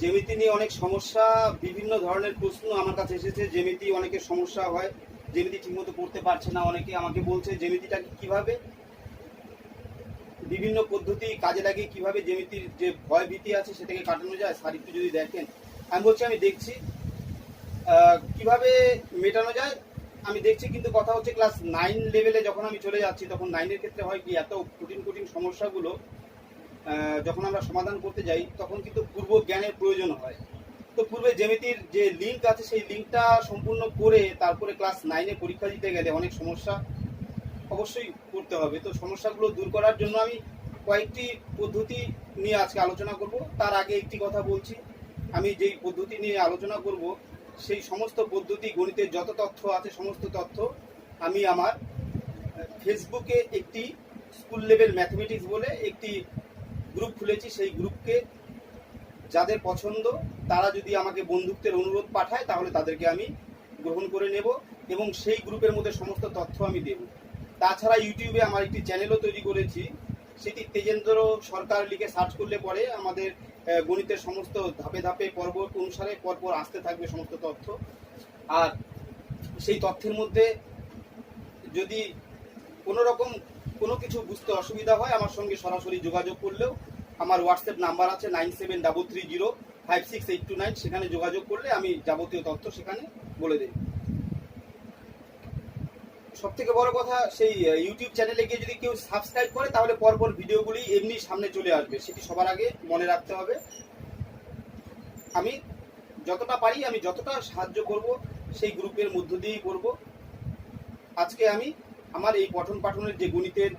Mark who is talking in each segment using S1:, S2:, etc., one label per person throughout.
S1: জ্যামিতি নিয়ে অনেক সমস্যা, বিভিন্ন ধরনের প্রশ্ন আমার কাছে এসেছে। জ্যামিতি অনেকের সমস্যা হয়, জ্যামিতি ঠিকমতো করতে পারছে না। অনেকে আমাকে বলছে জ্যামিতিটাকে কিভাবে বিভিন্ন পদ্ধতি কাজে লাগিয়ে কিভাবে জ্যামিতির যে ভয় ভীতি আছে সেটাকে কাটানো যায়। স্যার একটু যদি দেখেন। আমি বলছি আমি দেখছি কিভাবে মেটানো যায়, আমি দেখছি। কিন্তু কথা হচ্ছে ক্লাস 9 লেভেলে যখন আমি চলে যাচ্ছি, তখন 9-এর ক্ষেত্রে হয় কি, এত কঠিন কঠিন সমস্যাগুলো যখন আমরা সমাধান করতে যাই তখন কিন্তু পূর্ব জ্ঞানের প্রয়োজন হয়। তো পূর্বে জ্যামিতির যে লিঙ্ক আছে সেই লিঙ্কটা সম্পূর্ণ করে তারপরে ক্লাস 9-এ পরীক্ষা দিতে গেলে অনেক সমস্যা অবশ্যই করতে হবে। তো সমস্যাগুলো দূর করার জন্য আমি কয়েকটি পদ্ধতি নিয়ে আজকে আলোচনা করব। তার আগে একটি কথা বলছি, আমি যেই পদ্ধতি নিয়ে আলোচনা করব সেই সমস্ত পদ্ধতি, গণিতের যত তথ্য আছে সমস্ত তথ্য আমি আমার ফেসবুকে একটি স্কুল লেভেল ম্যাথমেটিক্স বলে একটি গ্রুপ খুলেছি। সেই গ্রুপকে যাদের পছন্দ তারা যদি আমাকে বন্ধুত্বের অনুরোধ পাঠায় তাহলে তাদেরকে আমি গ্রহণ করে নেব এবং সেই গ্রুপের মধ্যে সমস্ত তথ্য আমি দেব। তাছাড়া ইউটিউবে আমার একটি চ্যানেলও তৈরি করেছি, সেটি তেজেন্দ্র সরকার লিখে সার্চ করলে পরে আমাদের গণিতের সমস্ত ধাপে ধাপে পর্ব অনুসারে পরপর আসতে থাকবে সমস্ত তথ্য। আর সেই তথ্যের মধ্যে যদি কোনো রকম কোনো কিছু বুঝতে অসুবিধা হয় আমার সঙ্গে সরাসরি যোগাযোগ করলেও আমার হোয়াটসঅ্যাপ নাম্বার আছে 9733056829, সেখানে যোগাযোগ করলে আমি যাবতীয় তথ্য সেখানে বলে দেব। সব থেকে বড় কথা, সেই ইউটিউব চ্যানেলে গিয়ে যদি কেউ সাবস্ক্রাইব করে তাহলে পরপর ভিডিওগুলি এমনি সামনে চলে আসবে, সেটি সবার আগে মনে রাখতে হবে। আমি যতটা পারি, আমি যতটা সাহায্য করব সেই গ্রুপের মধ্য দিয়েই করব। আজকে আমি আমার এই পঠন পাঠনের যে গণিতের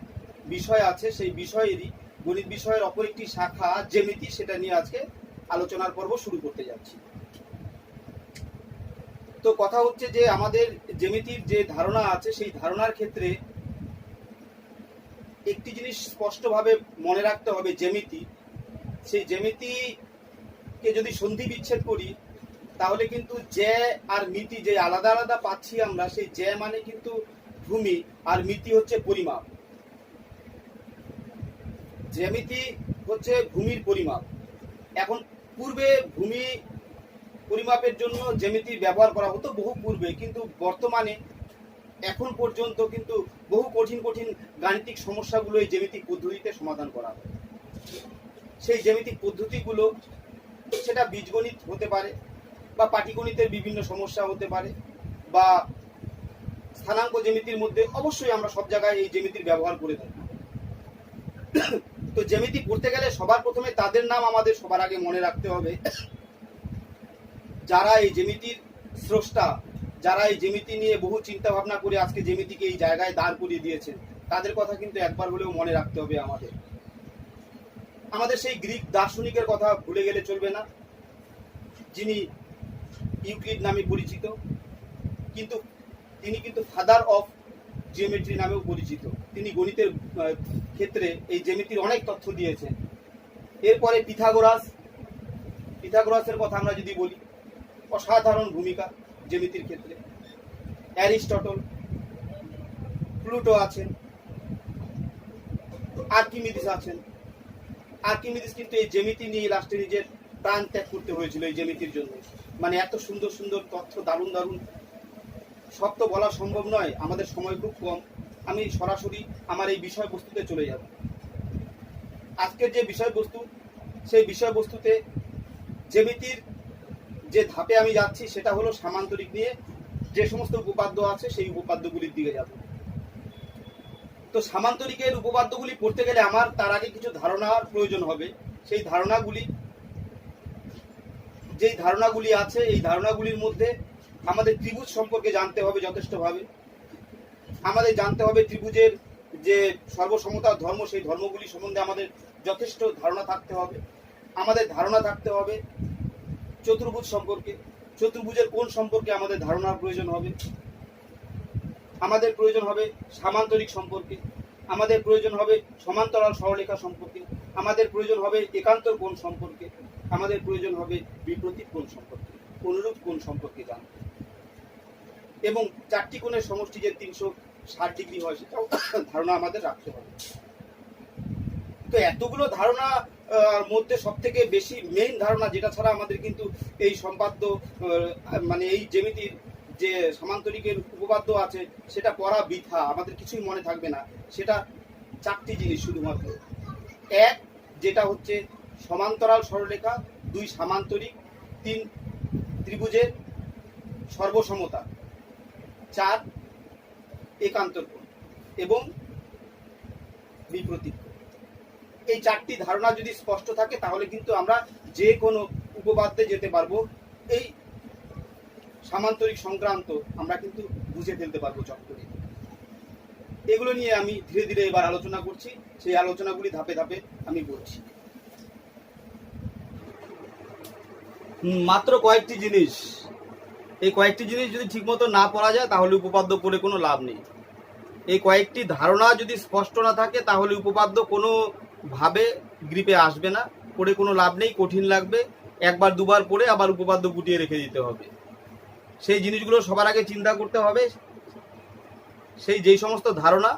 S1: বিষয় আছে সেই বিষয়েরই গণিত বিষয়ের অপর একটি শাখা জ্যামিতি, সেটা নিয়ে আজকে আলোচনার পর্ব শুরু করতে যাচ্ছি। তো কথা হচ্ছে যে আমাদের জ্যামিতির যে ধারণা আছে সেই ধারণার ক্ষেত্রে একটি জিনিস স্পষ্টভাবে মনে রাখতে হবে, জ্যামিতি, সেই জ্যামিতিকে যদি সন্ধি বিচ্ছেদ করি তাহলে কিন্তু জ্যা আর মিতি যে আলাদা আলাদা পাচ্ছি আমরা, সেই জ্যা মানে কিন্তু ভূমি আর মিতি হচ্ছে পরিমাপ। জ্যামিতি হচ্ছে ভূমির পরিমাপ। এখন পূর্বে ভূমি পরিমাপের জন্য জ্যামিতির ব্যবহার করা হতো বহু পূর্বে, কিন্তু বর্তমানে এখন পর্যন্ত কিন্তু বহু কঠিন কঠিন গাণিতিক সমস্যাগুলো এই জ্যামিতিক পদ্ধতিতে সমাধান করা হয়। সেই জ্যামিতিক পদ্ধতিগুলো সেটা বীজগণিত হতে পারে বা পাটিগণিতের বিভিন্ন সমস্যা হতে পারে বা স্থানাঙ্ক জ্যামিতির মধ্যে, অবশ্যই আমরা সব জায়গায় এই জ্যামিতির ব্যবহার করে থাকি। তো জ্যামিতি পড়তে গেলে সবার প্রথমে তাদের নাম আমাদের সবার আগে মনে রাখতে হবে, যারা এই জ্যামিতির স্রষ্টা, যারা এই জ্যামিতি নিয়ে বহু চিন্তা ভাবনা করে আজকে জ্যামিতিকে এই জায়গায় দাঁড় করিয়ে দিয়েছেন, তাদের কথা কিন্তু একবার হলেও মনে রাখতে হবে আমাদের। আমাদের সেই গ্রিক দার্শনিকের কথা ভুলে গেলে চলবে না, যিনি ইউক্লিড নামে পরিচিত, কিন্তু তিনি কিন্তু ফাদার অফ জিওমেট্রি নামেও পরিচিত। তিনি গণিতের ক্ষেত্রে এই জ্যামিতির অনেক তথ্য দিয়েছেন। এরপরে পিথাগোরাসের কথা আমরা যদি বলি, অসাধারণ ভূমিকা জ্যামিতির ক্ষেত্রে। অ্যারিস্টটল, প্লুটো আছেন, আর্কিমিডিস আছেন। আর্কিমিডিস কিন্তু এই জ্যামিতি নিয়ে লাস্টে নিজের প্রাণ ত্যাগ করতে হয়েছিল এই জ্যামিতির জন্য। মানে এত সুন্দর সুন্দর তথ্য, দারুণ দারুণ, সব তো বলা সম্ভব নয়, আমাদের সময় খুব কম। আমি সরাসরি আমার এই বিষয়বস্তুতে চলে যাব। আজকের যে বিষয়বস্তু, সেই বিষয়বস্তুতে জ্যামিতির যে ধাপে আমি যাচ্ছি সেটা হলো সামান্তরিক নিয়ে যে সমস্ত উপপাদ্য আছে সেই উপপাদ্যগুলির দিকে যাব। তো সামান্তরিকের উপপাদ্যগুলি পড়তে গেলে আমার তার আগে কিছু ধারণার প্রয়োজন হবে। সেই যেই ধারণাগুলি আছে এই ধারণাগুলির মধ্যে আমাদের ত্রিভুজ সম্পর্কে জানতে হবে যথেষ্টভাবে। আমাদের জানতে হবে ত্রিভুজের যে সর্বসমতার ধর্ম, সেই ধর্মগুলি সম্বন্ধে আমাদের যথেষ্ট ধারণা থাকতে হবে। আমাদের ধারণা থাকতে হবে চতুর্ভুজ সম্পর্কে, চতুর্ভুজের কোন সম্পর্কে আমাদের ধারণার প্রয়োজন হবে। আমাদের প্রয়োজন হবে সামান্তরিক সম্পর্কে, আমাদের প্রয়োজন হবে সমান্তরাল সরলরেখা সম্পর্কে, আমাদের প্রয়োজন হবে একান্তর কোণ সম্পর্কে, আমাদের প্রয়োজন হবে বিপরীত কোণ সম্পর্কে, অনুরূপ কোণ সম্পর্কে জানতে, এবং চারটি কোণের সমষ্টি যে 360 ডিগ্রি হয় সেটাও ধারণা আমাদের রাখতে হবে। তো এতগুলো ধারণা মধ্যে সব থেকে বেশি মেইন ধারণা, যেটা ছাড়া আমাদের কিন্তু এই সম্পাদ্য মানে এই জ্যামিতির যে সামান্তরিকের উপপাদ্য আছে সেটা পড়া বৃথা, আমাদের কিছুই মনে থাকবে না। সেটা চারটি জিনিস শুধুমাত্র। এক, যেটা হচ্ছে সমান্তরাল সরলরেখা, 2 সামান্তরিক, 3 ত্রিভুজের সর্বসমতা, 4 একান্তর কোণ এবং বিপ্রতীক কোণ। এই চারটি ধারণা যদি স্পষ্ট থাকে তাহলে কিন্তু আমরা যে কোনো উপপাদ্যে যেতে পারবো। এই সামান্তরিক সংক্রান্ত আমরা কিন্তু বুঝে ফেলতে পারবো চট করে। এগুলো নিয়ে আমি ধীরে ধীরে এবার আলোচনা করছি, সেই আলোচনাগুলি ধাপে ধাপে আমি বলছি। মাত্র কয়েকটি জিনিস, এই কয়েকটি জিনিস যদি ঠিকমতো না পড়া যায় তাহলে উপপাদ্য পড়ে কোনো লাভ নেই। এই কয়েকটি ধারণা যদি স্পষ্ট না থাকে তাহলে উপপাদ্য কোনোভাবে গ্রিপে আসবে না, পড়ে কোনো লাভ নেই, কঠিন লাগবে। একবার দুবার পড়ে আবার উপপাদ্য গুটিয়ে রেখে দিতে হবে। সেই জিনিসগুলো সবার আগে চিন্তা করতে হবে। সেই যেই সমস্ত ধারণা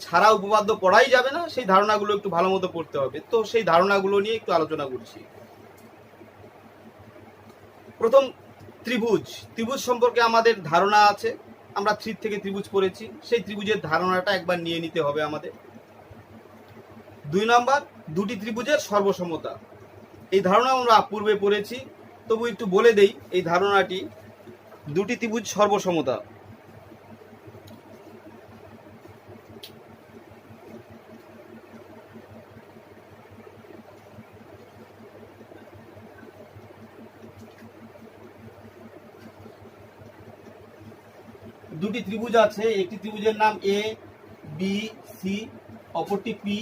S1: ছাড়া উপপাদ্য পড়াই যাবে না, সেই ধারণাগুলো একটু ভালো মতো পড়তে হবে। তো সেই ধারণাগুলো নিয়ে একটু আলোচনা করছি। প্রথম, ত্রিভুজ। ত্রিভুজ সম্পর্কে আমাদের ধারণা আছে, আমরা 3 থেকে ত্রিভুজ পড়েছি, সেই ত্রিভুজের ধারণাটা একবার নিয়ে নিতে হবে আমাদের। 2 নম্বর, দুটি ত্রিভুজের সর্বসমতা। এই ধারণা আমরা পূর্বে পড়েছি, তবু একটু বলে দেই এই ধারণাটি। দুটি ত্রিভুজ সর্বসমতা। দুটি ত্রিভুজ আছে, একটি ত্রিভুজের নাম এ বি সি, অপরটি পি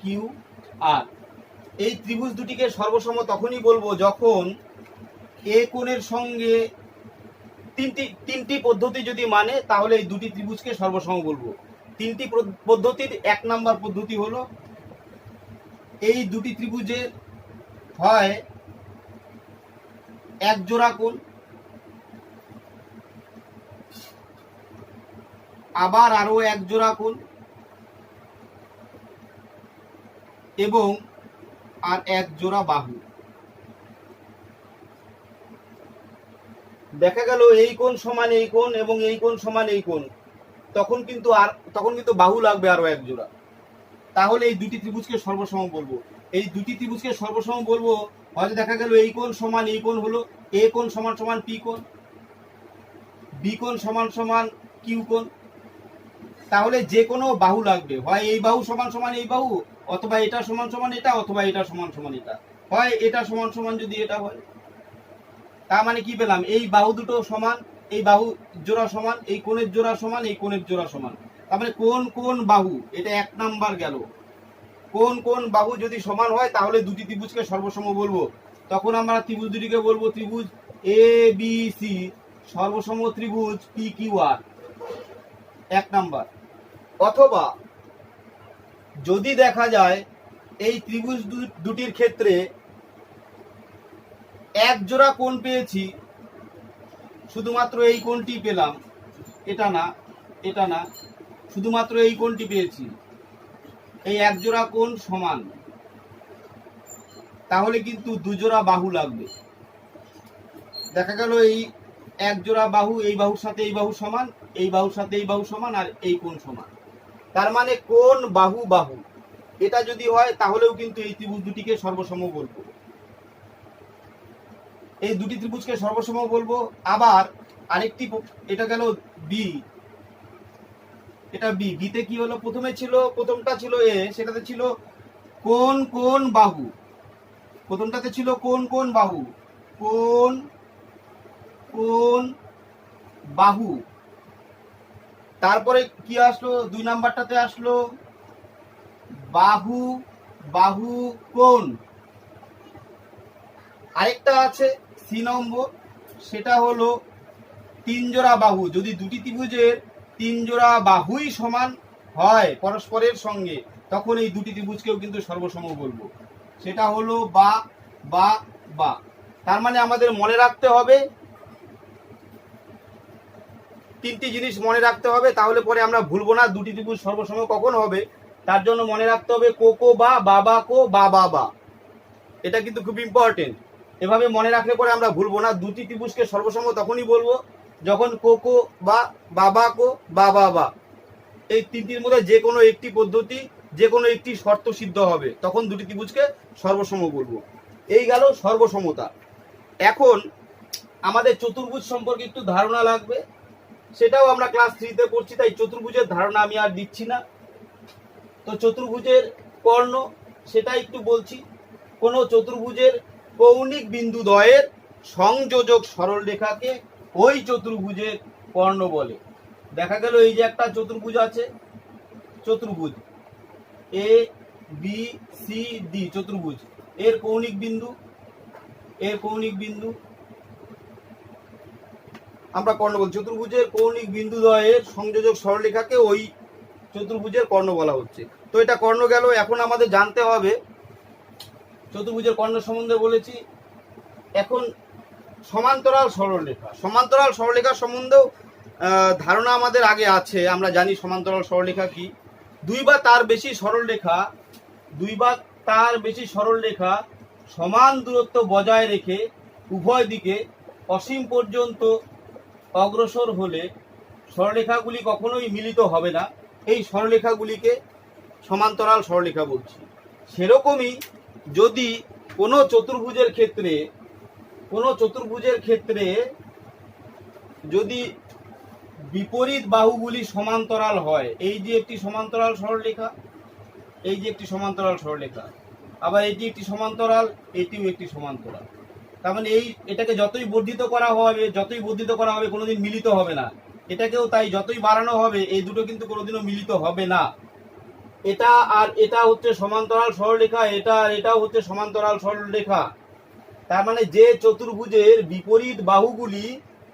S1: কিউ আর। এই ত্রিভুজ দুটিকে সর্বসম তখনই বলবো যখন এ কোণের সঙ্গে তিনটি পদ্ধতি যদি মানে, তাহলে এই দুটি ত্রিভুজকে সর্বসম বলবো। 3টি পদ্ধতির 1 নম্বর পদ্ধতি হলো এই দুটি ত্রিভুজের হয় এক জোড়া কোণ, আবার আরো এক জোড়া কোণ, এবং আর এক জোড়া বাহু। দেখা গেল এই কোণ সমান এই কোণ এবং এই কোণ সমান এই কোণ, তখন কিন্তু বাহু লাগবে আরো এক জোড়া। তাহলে এই দুটি ত্রিভুজকে সর্বসম বলবো। এই দুটি ত্রিভুজকে সর্বসম বলবো হয়তো দেখা গেল এই কোণ সমান এই কোণ হলো এ কোণ সমান সমান পি কোণ, বি কোণ সমান সমান কিউ কোণ। তাহলে যে কোনো বাহু লাগবে, হয় এই বাহু সমান সমান এই বাহু, অথবা এটা সমান সমান এটা, অথবা এটা সমান সমান এটা, হয় এটা সমান সমান যদি এটা হয়। তার মানে কি পেলাম, এই বাহু দুটো সমান, এই বাহু জোড়া সমান, এই কোণের জোড়া সমান, এই কোণের জোড়া সমান। তার মানে কোন কোন বাহু, এটা 1 নাম্বার গেল। কোন কোন বাহু যদি সমান হয় তাহলে দুটি ত্রিভুজকে সর্বসম বলবো। তখন আমরা ত্রিভুজ দুটিকে বলবো ত্রিভুজ এ বি সি সর্বসম ত্রিভুজ পি কিউ আর, 1 নাম্বার। অথবা যদি দেখা যায় এই ত্রিভুজ দুটির ক্ষেত্রে এক জোড়া কোণ পেয়েছি, শুধুমাত্র এই কোণটি পেলাম, এটা না এটা না, শুধুমাত্র এই কোণটি পেয়েছি, এই এক জোড়া কোণ সমান, তাহলে কিন্তু 2 জোড়া বাহু লাগবে। দেখা গেল এই এক জোড়া বাহু, এই বাহুর সাথে এই বাহু সমান, এই বাহুর সাথে এই বাহু সমান, আর এই কোণ সমান। তার মানে কোণ বাহু বাহু, এটা যদি হয় তাহলেও কিন্তু এই ত্রিভুজ দুটিকে সর্বসম বলবো। এই দুটি ত্রিভুজকে সর্বসম বলবো। আবার আরেকটি, এটা গেল বি, এটা বি। বিতে কি হলো, প্রথমটা ছিল এ, সেটাতে ছিল কোণ কোণ বাহু। প্রথমটাতে ছিল কোণ কোণ বাহু, কোণ কোণ বাহু। তারপরে কি আসলো, 2 নাম্বারটাতে আসলো বাহু বাহু কোণ। আরেকটা আছে সি নম্বর, সেটা হলো 3 জোড়া বাহু। যদি দুটি ত্রিভুজের 3 জোড়া বাহুই সমান হয় পরস্পরের সঙ্গে, তখন এই দুটি ত্রিভুজকেও কিন্তু সর্বসম বলবো। সেটা হলো বা বা বা। তার মানে আমাদের মনে রাখতে হবে, 3টি জিনিস মনে রাখতে হবে, তাহলে পরে আমরা ভুলবো না দুটি ত্রিভুজ সর্বসম কখন হবে। তার জন্য মনে রাখতে হবে কোকো বা বাবা কো বাবা বা, এটা কিন্তু খুব ইম্পর্টেন্ট। এভাবে মনে রাখলে পরে আমরা ভুলবো না। দুটি ত্রিভুজকে সর্বসম তখনই বলবো যখন কোকো বা বাবা কো বাবা বা, এই তিনটির মধ্যে যে কোনো একটি পদ্ধতি, যে কোনো একটি শর্ত সিদ্ধ হবে, তখন দুটি ত্রিভুজকে সর্বসম বলবো। এই গেল সর্বসমতা। এখন আমাদের চতুর্ভুজ সম্পর্কে একটু ধারণা লাগবে, সেটাও আমরা ক্লাস 3-তে পড়ছি, তাই চতুর্ভুজের ধারণা আমি আর দিচ্ছি না। তো চতুর্ভুজের কর্ণ সেটা একটু বলছি। কোন চতুর্ভুজের কৌণিক বিন্দুদ্বয়ের সংযোজক সরলরেখাকে ওই চতুর্ভুজের কর্ণ বলে। দেখা গেল এই যে একটা চতুর্ভুজ আছে, চতুর্ভুজ এ বি সি ডি চতুর্ভুজ, এর কৌণিক বিন্দু আমরা কর্ণ বলি। চতুর্ভুজের কৌণিক বিন্দুদ্বয়ের সংযোজক সরলরেখাকে ওই চতুর্ভুজের কর্ণ বলা হচ্ছে। তো এটা কর্ণ গেল। এখন আমাদের জানতে হবে চতুর্ভুজের কর্ণ সম্বন্ধে বলেছি। এখন সমান্তরাল সরলরেখা সম্বন্ধেও ধারণা আমাদের আগে আছে। আমরা জানি সমান্তরাল সরলরেখা কি। দুই বা তার বেশি সরলরেখা সমান দূরত্ব বজায় রেখে উভয় দিকে অসীম পর্যন্ত অগ্রসর হলে সরলরেখাগুলি কখনোই মিলিত হবে না। এই সরলরেখাগুলিকে সমান্তরাল সরলরেখা বলছি। সেরকমই যদি কোনো চতুর্ভুজের ক্ষেত্রে যদি বিপরীত বাহুগুলি সমান্তরাল হয়, এই যে একটি সমান্তরাল সরলরেখা, আবার এটি একটি সমান্তরাল, এটিও একটি সমান্তরাল, তার মানে এটাকে যতই বর্ধিত করা হবে কোনোদিন মিলিত হবে না। এটাকেও তাই যতই বাড়ানো হবে এই দুটো কিন্তু কোনোদিনও মিলিত হবে না। এটা আর এটা হচ্ছে সমান্তরাল সরলরেখা, এটা আর এটাও হচ্ছে সমান্তরাল সরলরেখা। তার মানে যে চতুর্ভুজের বিপরীত বাহুগুলি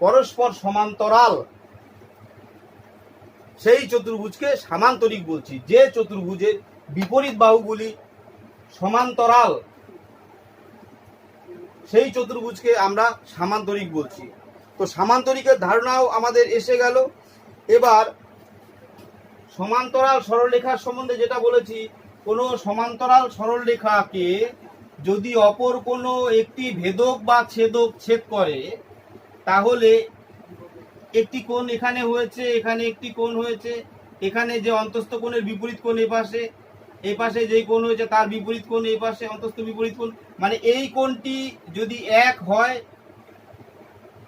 S1: পরস্পর সমান্তরাল সেই চতুর্ভুজকে সামান্তরিক বলছি। যে চতুর্ভুজের বিপরীত বাহুগুলি সমান্তরাল সেই চতুর্ভুজকে আমরা সামান্তরিক বলছি। তো সামান্তরিকের ধারণাও আমাদের এসে গেল। এবার সমান্তরাল সরলরেখার সম্বন্ধে যেটা বলেছি, কোনো সমান্তরাল সরলরেখাকে যদি অপর কোনো একটি ভেদক বা ছেদ করে, তাহলে একটি কোণ এখানে হয়েছে, এখানে একটি কোণ হয়েছে, এখানে যে অন্তস্থ কোণের বিপরীত কোণ এই পাশে যেই কোণ হয়েছে তার বিপরীত কোণ এই পাশে অন্তস্থ বিপরীত কোণ, মানে এই কোণটি যদি এক হয়,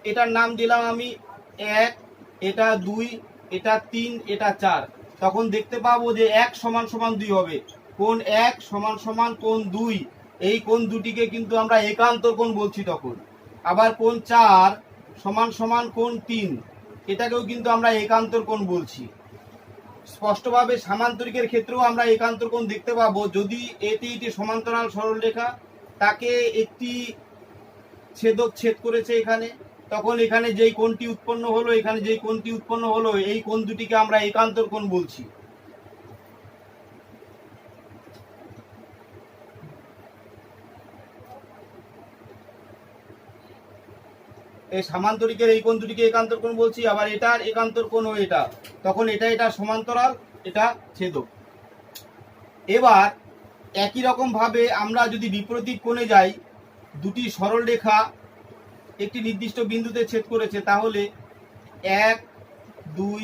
S1: এটার নাম দিলাম আমি 1, এটা 2, এটা 3, এটা 4, তখন দেখতে পাবো যে 1 সমান সমান 2 হবে। কোণ 1 সমান সমান কোণ 2, এই কোণ দুটিকে কিন্তু আমরা একান্তর কোণ বলছি তখন। আবার কোণ 4 সমান সমান কোণ 3, এটাকেও কিন্তু আমরা একান্তর কোণ বলছি। স্পষ্টভাবে সামান্তরিকের ক্ষেত্রেও আমরা একান্তর কোণ দেখতে পাবো। যদি এটি সমান্তরাল সরলরেখা, তাকে একটি ছেদক ছেদ করেছে এখানে, তখন এখানে যেই কোণটি উৎপন্ন হলো এই কোণ দুটিকে আমরা একান্তর কোণ বলছি। এই সামান্তরিকের এই কোণ দুটিকে একান্তর কোণ বলছি। আবার এটার একান্তর কোণ এটা, তখন এটা সমান্তরাল, এটা ছেদক। এবার একই রকম ভাবে আমরা যদি বিপরীত কোণে যাই, দুটি সরলরেখা একটি নির্দিষ্ট বিন্দুতে ছেদ করেছে, তাহলে 1, 2,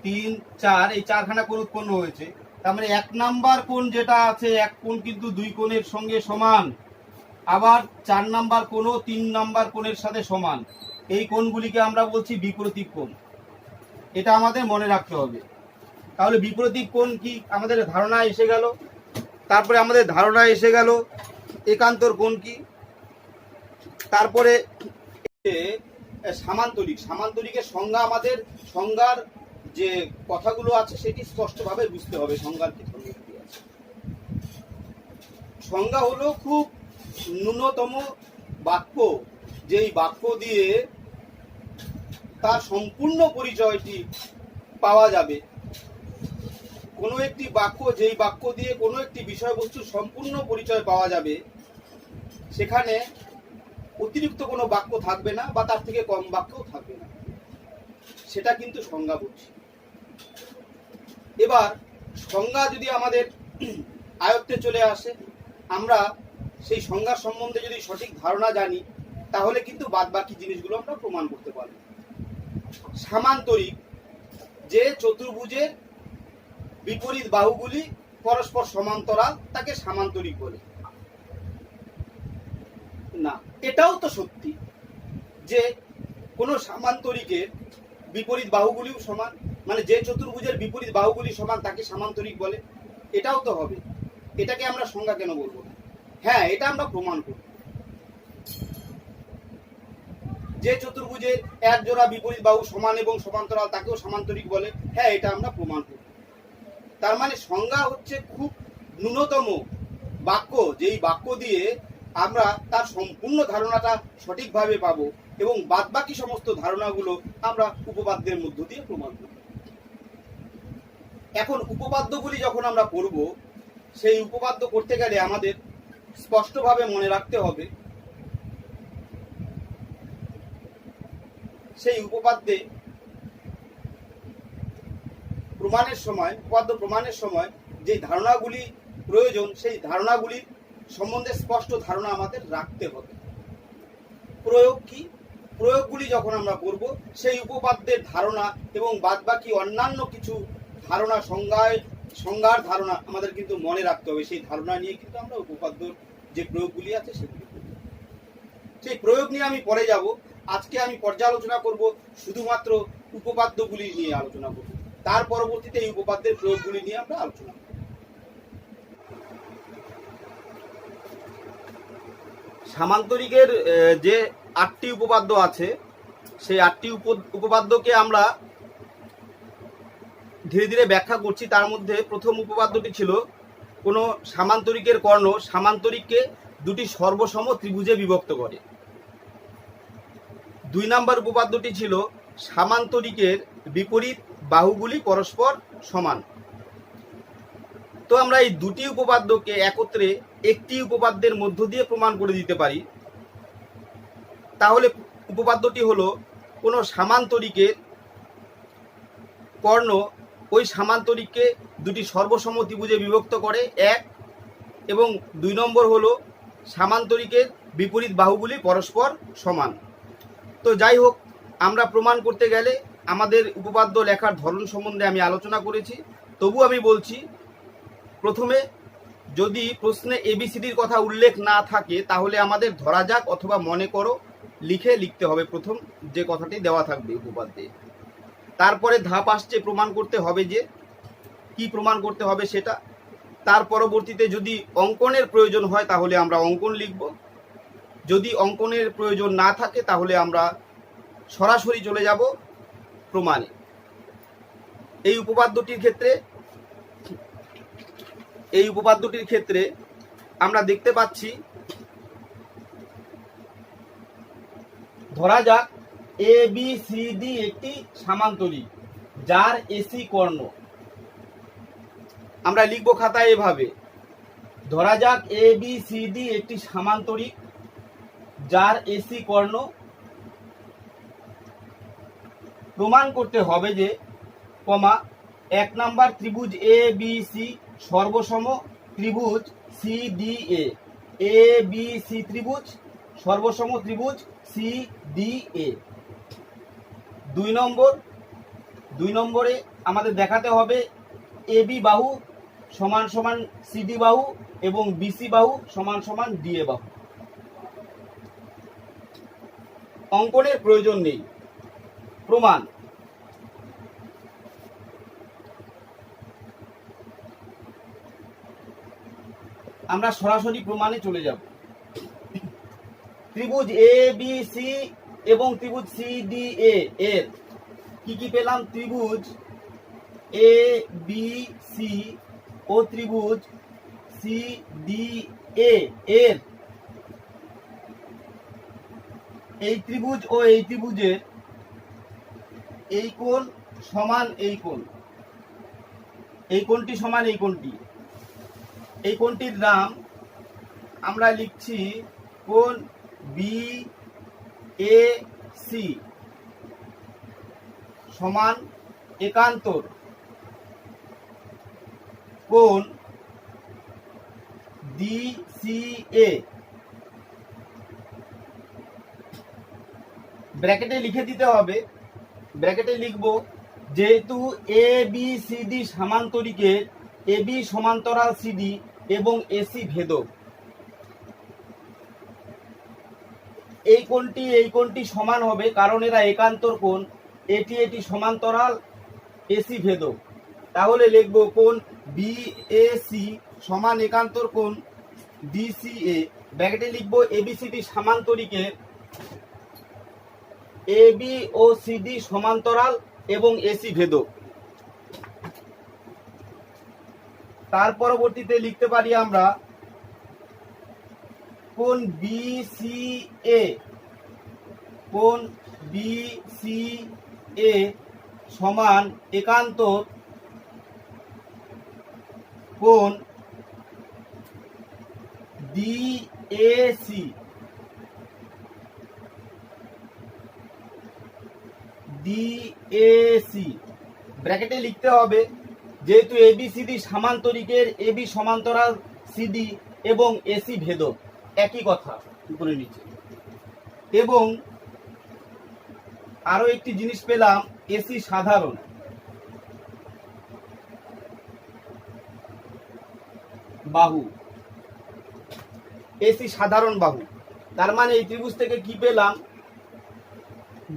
S1: 3, 4 এই 4খানা কোণ উৎপন্ন হয়েছে। তার মানে 1 নাম্বার কোণ যেটা আছে, এক কোণ কিন্তু 2 কোণের সঙ্গে সমান। আবার 4 নাম্বার কোণও 3 নাম্বার কোণের সাথে সমান। এই কোণগুলিকে আমরা বলছি বিপরীত কোণ। এটা আমাদের মনে রাখতে হবে। তাহলে বিপরীত কোণ কি আমাদের ধারণা এসে গেল। তারপরে আমাদের ধারণা এসে গেল একান্তর কোণ কি। তারপরে সামান্তরিকের সংজ্ঞা, আমাদের সংজ্ঞার যে কথাগুলো আছে সেটি স্পষ্টভাবে বুঝতে হবে। সংজ্ঞার কি আছে? সংজ্ঞা হলো খুব ন্যূনতম বাক্য, যেই বাক্য দিয়ে তার সম্পূর্ণ পরিচয়টি পাওয়া যাবে। কোনো একটি বাক্য, যেই বাক্য দিয়ে কোনো একটি বিষয়বস্তুর সম্পূর্ণ পরিচয় পাওয়া যাবে, সেখানে অতিরিক্ত কোনো বাক্য থাকবে না বা তার থেকে কম বাক্যও থাকবে না, সেটা কিন্তু সংজ্ঞা বলছি। এবার সংজ্ঞা যদি আমাদের আয়ত্তে চলে আসে, আমরা সেই সংজ্ঞা সম্বন্ধে যদি সঠিক ধারণা জানি, তাহলে কিন্তু বাদ বাকি জিনিসগুলো আমরা প্রমাণ করতে পারব। সামান্তরিক, যে চতুর্ভুজের বিপরীত বাহুগুলি পরস্পর সমান্তরাল, তাকে সামান্তরিক বলে। না, এটাও তো সত্যি যে কোন সামান্তরিকের বিপরীত বাহুগুলিও সমান, মানে যে চতুর্ভুজের বিপরীত বাহুগুলি সমান তাকে সামান্তরিক বলে। এটাও তো হবে। এটাকে আমরা সংজ্ঞা কেন বলবো না? হ্যাঁ, এটা আমরা প্রমাণ করব। যে চতুর্ভুজের এক জোড়া বিপরীত বাহু সমান এবং সমান্তরাল তাকেও সামান্তরিক বলে। হ্যাঁ, এটা আমরা প্রমাণ করব। তার মানে সংজ্ঞা হচ্ছে খুব ন্যূনতম বাক্য, যেই বাক্য দিয়ে আমরা তার সম্পূর্ণ ধারণাটা সঠিকভাবে পাবো এবং বাদবাকি সমস্ত ধারণাগুলো আমরা উপপাদ্যের মধ্য দিয়ে প্রমাণ করব। এখন উপপাদ্যগুলি যখন আমরা করব, সেই উপপাদ্য করতে গেলে আমাদের স্পষ্টভাবে মনে রাখতে হবে সেই উপপাদ্যে প্রমাণের সময়, উপপাদ্য প্রমাণের সময় যে ধারণাগুলি প্রয়োজন, সেই ধারণাগুলির সম্বন্ধে স্পষ্ট ধারণা আমাদের রাখতে হবে। প্রয়োগ কি? প্রয়োগগুলি যখন আমরা করব, সেই উপপাদ্যের ধারণা এবং বাদবাকি অন্যান্য কিছু ধারণা, সংজ্ঞার ধারণা আমাদের কিন্তু মনে রাখতে হবে। সেই ধারণা নিয়ে কিন্তু আমরা উপপাদ্যর যে প্রয়োগগুলি আছে সেগুলি করব। সেই প্রয়োগ নিয়ে আমি পরে যাব। আজকে আমি পর্যালোচনা করব শুধুমাত্র উপপাদ্যগুলি নিয়ে আলোচনা করব। তার পরবর্তীতে এই উপপাদ্যের প্রয়োগগুলি নিয়ে আমরা আলোচনা করব। সামান্তরিকের যে 8টি উপপাদ্য আছে, সেই 8টি উপপাদ্যকে আমরা ধীরে ধীরে ব্যাখ্যা করছি। তার মধ্যে প্রথম উপপাদ্যটি ছিল কোনো সামান্তরিকের কর্ণ সামান্তরিককে দুটি সর্বসম ত্রিভুজে বিভক্ত করে। 2 নম্বর উপপাদ্যটি ছিল সামান্তরিকের বিপরীত বাহুগুলি পরস্পর সমান। তো আমরা এই দুটি উপপাদ্যকে একত্রে একটি উপপাদ্যের মধ্য দিয়ে প্রমাণ করে দিতে পারি। তাহলে উপপাদ্যটি হলো কোনো সামান্তরিকের কর্ণ ওই সামান্তরিককে দুটি সর্বসম ত্রিভুজে বিভক্ত করে, 1। এবং 2 নম্বর হলো সামান্তরিকের বিপরীত বাহুগুলি পরস্পর সমান। তো যাই হোক, আমরা প্রমাণ করতে গেলে আমাদের উপপাদ্য লেখার ধরন সম্বন্ধে আমি আলোচনা করেছি। তবু আমি বলছি, প্রথমে যদি প্রশ্নে এবিসিডির কথা উল্লেখ না থাকে, তাহলে আমাদের ধরা যাক অথবা মনে করো লিখতে হবে প্রথম যে কথাটি দেওয়া থাকবে উপপাদ্যে। তারপরে ধাপ আসছে প্রমাণ করতে হবে, যে কি প্রমাণ করতে হবে সেটা। তার পরবর্তীতে যদি অঙ্কনের প্রয়োজন হয় তাহলে আমরা অঙ্কন লিখব। যদি অঙ্কনের প্রয়োজন না থাকে তাহলে আমরা সরাসরি চলে যাব প্রমাণে। এই উপপাদ্যটির ক্ষেত্রে আমরা দেখতে পাচ্ছি, ধরা যাক এ বি সি ডি একটি সামান্তরিক যার এসি কর্ণ। আমরা লিখব খাতায় এভাবে, ধরা যাক এ বি সি ডি একটি সামান্তরিক যার এসি কর্ণ। প্রমাণ করতে হবে যে, 1 নাম্বার ত্রিভুজ এ বি সি সর্বসম ত্রিভুজ C D A B C ত্রিভুজ সর্বসম ত্রিভুজ সি ডি এ। 2 নম্বরে আমাদের দেখাতে হবে এ বি বাহু সমান সমান সিডি বাহু এবং বিসি বাহু সমান সমান ডিএ বাহু। অঙ্কনের প্রয়োজন নেই। প্রমাণ, আমরা সরাসরি প্রমাণে চলে যাব। ত্রিভুজ এ বি সি এবং ত্রিভুজ সি ডি এর কি কি পেলাম? ত্রিভুজ এ বি সি ও ত্রিভুজ সি ডি এর এই ত্রিভুজ ও এই ত্রিভুজের এই কোণ সমান এই কোণ, এই কোণটি সমান এই কোণটি। এই কোণটির নাম আমরা লিখছি কোণ বি এ সি সমান একান্তর কোণ DCA ব্র্যাকেটে লিখে দিতে হবে, ব্র্যাকেটে লিখব যেহেতু ABCD সামান্তরিকের AB সমান্তরাল CD এবং AC ভেদক, এই কোণটি সমান হবে কারণ এরা একান্তর কোণ, এটি সমান্তরাল AC ভেদক। তাহলে লিখব কোণ BAC সমান একান্তর কোণ DCA, ব্র্যাকেটে লিখব ABCD সামান্তরিকের AB ও CD সমান্তরাল এবং AC ভেদক। তার পরবর্তীতে লিখতে পারি আমরা কোণ BCA সমান একান্তর কোণ DAC, ব্র্যাকেটে লিখতে হবে যেহেতু ABCD সামান্তরিকের AB সমান্তরাল CD এবং AC ভেদক, একই কথা উপরে নিচে। এবং আরো একটি জিনিস পেলাম, AC সাধারণ, বাহু, AC সাধারণ বাহু। তার মানে এই ত্রিভুজ থেকে কি পেলাম,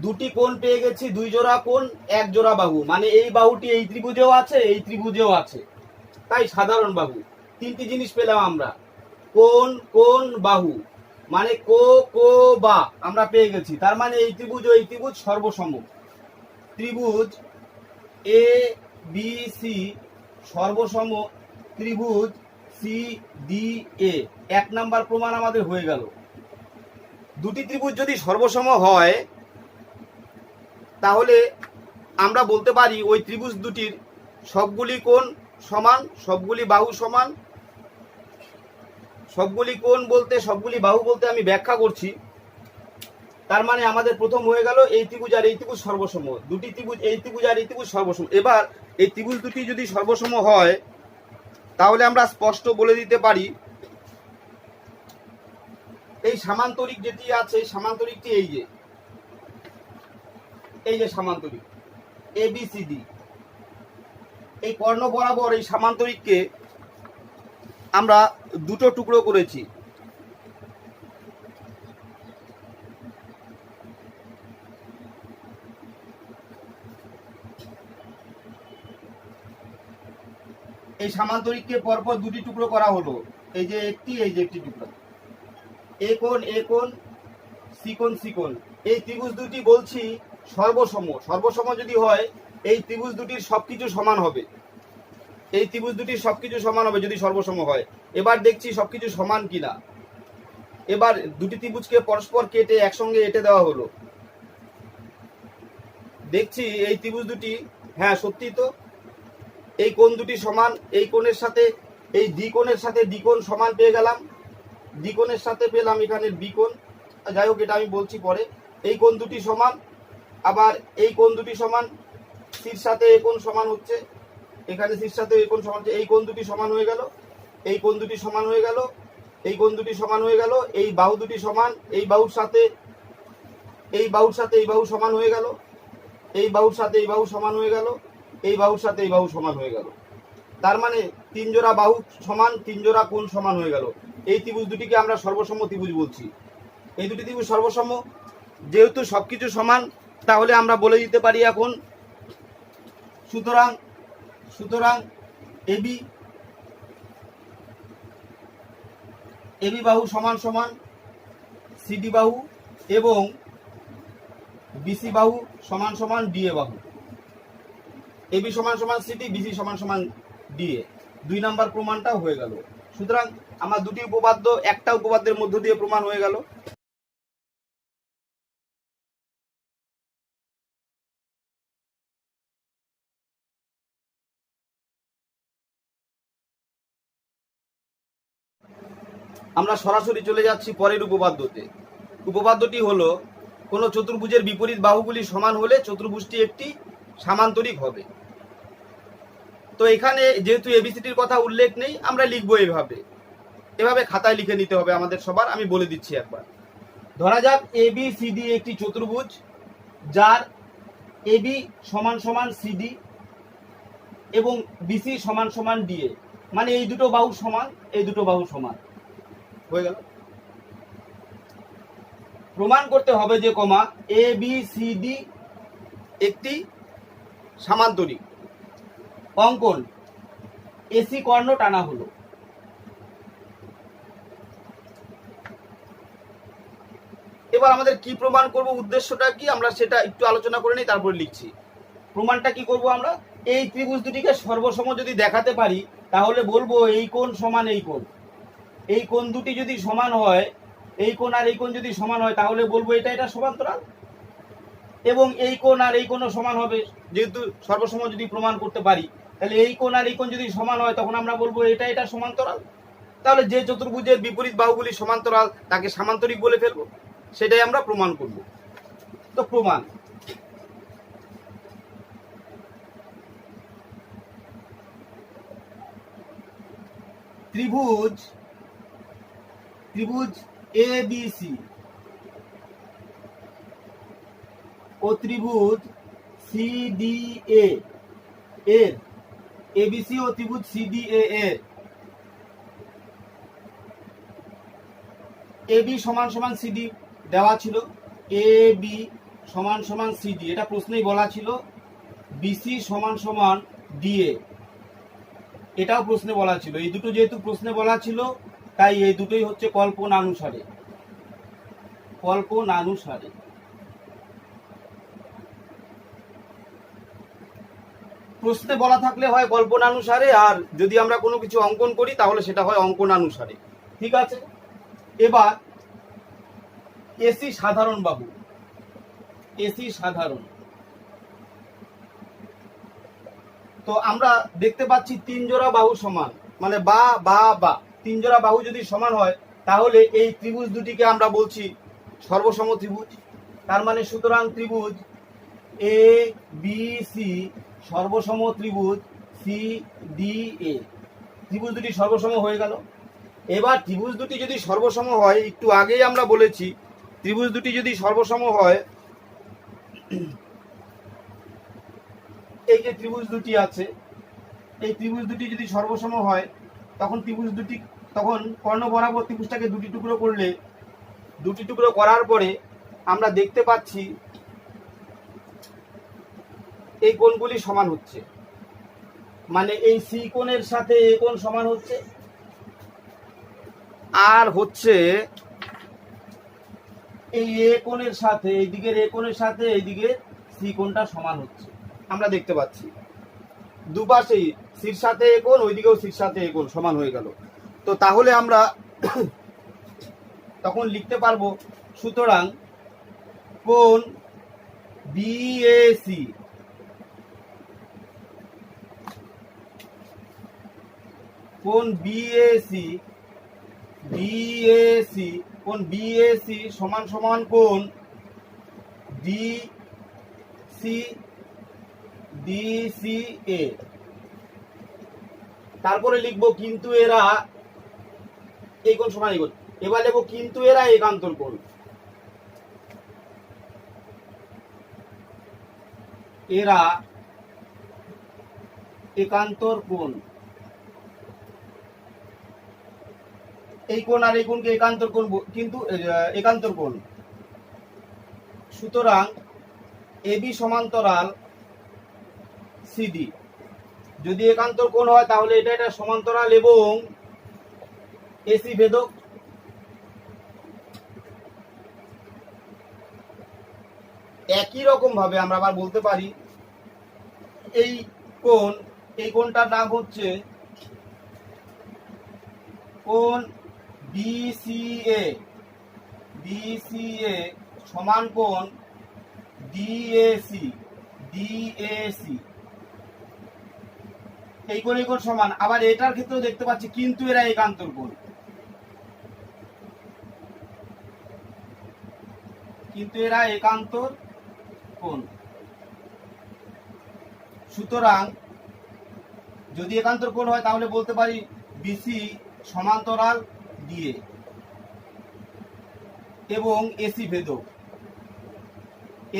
S1: দুটি কোণ পেয়ে গেছি, দুই জোড়া কোণ, এক জোড়া বাহু, মানে এই বাহুটি এই ত্রিভুজেও আছে, এই ত্রিভুজেও আছে, তাই সাধারণ বাহু। তিনটি জিনিস পেলাম আমরা, কোণ, কোণ, বাহু, মানে বা আমরা পেয়ে গেছি। তার মানে এই ত্রিভুজ ও এই ত্রিভুজ সর্বসম। ত্রিভুজ ABC সর্বসম ত্রিভুজ CDA, 1 নাম্বার প্রমাণ আমাদের হয়ে গেল। দুটি ত্রিভুজ যদি সর্বসম হয় তাহলে আমরা বলতে পারি ওই ত্রিভুজ দুটির সবগুলি কোণ সমান, সবগুলি বাহু সমান। সবগুলি কোণ বলতে, সবগুলি বাহু বলতে আমি ব্যাখ্যা করছি। তার মানে আমাদের প্রথম হয়ে গেল এই ত্রিভুজ আর এই ত্রিভুজ সর্বসম, দুটি ত্রিভুজ, এই ত্রিভুজ আর এই ত্রিভুজ সর্বসম। এবার এই ত্রিভুজ দুটি যদি সর্বসম হয় তাহলে আমরা স্পষ্ট বলে দিতে পারি এই সামান্তরিক যেটি আছে, সামান্তরিকটি এই যে সামান্তরিক ABCD, এই কর্ণ বরাবর এই সামান্তরিককে আমরা দুটো টুকরো করেছি। এই সামান্তরিককে পরপর দুটি টুকরো করা হলো, এই যে একটি টুকরো। এ কোণ সি কোণ, এই ত্রিভুজ দুটি বলছি সর্বসম। সর্বসম যদি হয় এই ত্রিভুজ দুটির সবকিছু সমান হবে, এই ত্রিভুজ দুটির সবকিছু সমান হবে যদি সর্বসম হয়। এবার দেখছি সবকিছু সমান কিনা। এবার দুটি ত্রিভুজকে পরস্পর কেটে একসঙ্গে এঁটে দেওয়া হলো, দেখছি এই ত্রিভুজ দুটি, হ্যাঁ সত্যি তো, এই কোণ দুটি সমান। এই কোণের সাথে এই দ্বিকোণের সাথে দ্বিকোণ সমান পেয়ে গেলাম, দ্বিকোণের সাথে পেলাম এখানে বিকোণ, যাই হোক এটা আমি বলছি পরে। এই কোণ দুটি সমান, আবার এই কোণ দুটি সমান, সির সাথে এই কোণ সমান হচ্ছে, এখানে সির সাথে এই কোণ সমান হচ্ছে। এই কোণ দুটি সমান হয়ে গেল, এই কোণ দুটি সমান হয়ে গেল, এই কোণ দুটি সমান হয়ে গেল। এই বাহু দুটি সমান, এই বাহুর সাথে এই বাহুর সাথে এই বাহু সমান হয়ে গেল, এই বাহুর সাথে এই বাহু সমান হয়ে গেল, এই বাহুর সাথে এই বাহু সমান হয়ে গেল। তার মানে 3 জোড়া বাহু সমান, 3 জোড়া কোণ সমান হয়ে গেল। এই ত্রিভুজ দুটিকে আমরা সর্বসম ত্রিভুজ বলছি। এই দুটি ত্রিভুজ সর্বসম, যেহেতু সবকিছু সমান তাহলে আমরা বলে দিতে পারি এখন, সুতরাং এবি বাহু সমান সমান সিডি বাহু এবং বিসি বাহু সমান সমান ডিএ বাহু। এবি সমান সমান সিডি, বিসি সমান সমান ডিএ, 2 নাম্বার প্রমাণটাও হয়ে গেল। সুতরাং আমার দুটি উপপাদ্য একটা উপপাদ্যের মধ্য দিয়ে প্রমাণ হয়ে গেল। আমরা সরাসরি চলে যাচ্ছি পরের উপপাদ্যতে। উপপাদ্যটি হলো কোন চতুর্ভুজের বিপরীত বাহুগুলি সমান হলে চতুর্ভুজটি একটি সামান্তরিক হবে। তো এখানে যেহেতু এবিসিডির কথা উল্লেখ নেই, আমরা লিখবো এভাবে খাতায় লিখে নিতে হবে আমাদের সবার। আমি বলে দিচ্ছি একবার। ধরা যাক এবিসিডি একটি চতুর্ভুজ, যার এবি সমান সমান সিডি এবং বিসি সমান সমান ডিএ, মানে এই দুটো বাহু সমান, এই দুটো বাহু সমান হয়ে গেল। প্রমাণ করতে হবে যে এ বি সি ডি একটি সামান্তরিক অঙ্কন, এসি কর্ণ টানা হলো। এবার আমাদের কি প্রমাণ করব, উদ্দেশ্যটা কি, আমরা সেটা একটু আলোচনা করে নিই, তারপরে লিখছি। প্রমাণটা কি করব, আমরা এই ত্রিভুজ দুটিকে সর্বসম যদি দেখাতে পারি, তাহলে বলবো এই কোণ সমান এই কোণ। এই কোণ দুটি যদি সমান হয়, এই কোণ আর এই কোণ যদি সমান হয়, তাহলে বলবো এটা সমান্তরাল। এবং এই কোণ আর এই কোণও সমান হবে, যেহেতু সর্বসম যদি প্রমাণ করতে পারি, তাহলে এই কোণ আর এই কোণ যদি সমান হয়, তখন আমরা বলবো এটা সমান্তরাল। তাহলে যে চতুর্ভুজের বিপরীত বাহুগুলি সমান্তরাল তাকে সামান্তরিক বলে ফেলবো, সেটাই আমরা প্রমাণ করব। তো প্রমাণ, ত্রিভুজ এ বি সি ও ত্রিভুজ সি ডি এর এবিসি ও ত্রিভুজ সি ডি এর এবি সমান সমান সিডি দেওয়া ছিল, এ বি সমান সমান সিডি, এটা প্রশ্নেই বলা ছিল। বিসি সমান সমান ডিএ, এটাও প্রশ্নে বলা ছিল। এই দুটো যেহেতু প্রশ্নে বলা ছিল, তাই এই দুটোই হচ্ছে কল্পনানুসারে। প্রশ্নে বলা থাকলে হয় কল্পনানুসারে, আর যদি আমরা কোনো কিছু অঙ্কন করি তাহলে সেটা হয় অঙ্কনানুসারে। ঠিক আছে, এবার এসি সাধারণ বাহু, এসি সাধারণ। তো আমরা দেখতে পাচ্ছি তিন জোড়া বাহু সমান, মানে বা তিন জোড়া বাহু যদি সমান হয়, তাহলে এই ত্রিভুজ দুটিকে আমরা বলছি সর্বসম ত্রিভুজ। তার মানে সুতরাং ত্রিভুজ এ বি সি সর্বসম ত্রিভুজ সি ডি এ। ত্রিভুজ দুটি সর্বসম হয়ে গেল। এবার ত্রিভুজ দুটি যদি সর্বসম হয়, একটু আগেই আমরা বলেছি ত্রিভুজ দুটি যদি সর্বসম হয়, এই যে ত্রিভুজ দুটি আছে, এই ত্রিভুজ দুটি যদি সর্বসম হয়, তখন ত্রিভুজ দুটি, তখন কর্ণ বরাবর ত্রিভুজটাকে দুটি টুকরো করলে, দুটি টুকরো করার পরে আমরা দেখতে পাচ্ছি এই কোণগুলি সমান হচ্ছে, মানে এই সি কোণের সাথে এ কোণ সমান হচ্ছে, আর হচ্ছে এই এ কোণের সাথে, এই দিকের এ কোণের সাথে এই দিকের সি কোণটা সমান হচ্ছে। আমরা দেখতে পাচ্ছি দুপাশেই সির সাথে এ কোণ, ওইদিকেও সির সাথে এ কোণ সমান হয়ে গেল। তো তাহলে আমরা তখন লিখতে পারবো, সুতরাং কোণ বিএসি, কোণ বিএসি সমান সমান কোণ ডিসিএ। তারপরে লিখবো কিন্তু এরা, এই কোণ সমান এই কোণ। এবার লিখবো কিন্তু এরা একান্তর কোণ, এরা একান্তর কোণ। এই কোণ আর এই কোণকে একান্তর কোণ, কিন্তু একান্তর কোণ। সুতরাং এবি সমান্তরাল সিডি যদি একান্তর কোণ হয়, তাহলে এটা সমান্তরাল এবং এসি ভেদক। একই রকম ভাবে আমরা আবার বলতে পারি এই কোণটার নাম হচ্ছে কোণ বিসিএ সমান কোণ ডিএসি। এই কোণ সমান। আবার এটার ক্ষেত্রেও দেখতে পাচ্ছি কিন্তু এরা একান্তর কোণ, সুতরাং যদি একান্তর কোণ হয় তাহলে বলতে পারি বিসি সমান্তরাল ডিএ এবং এসি ভেদক,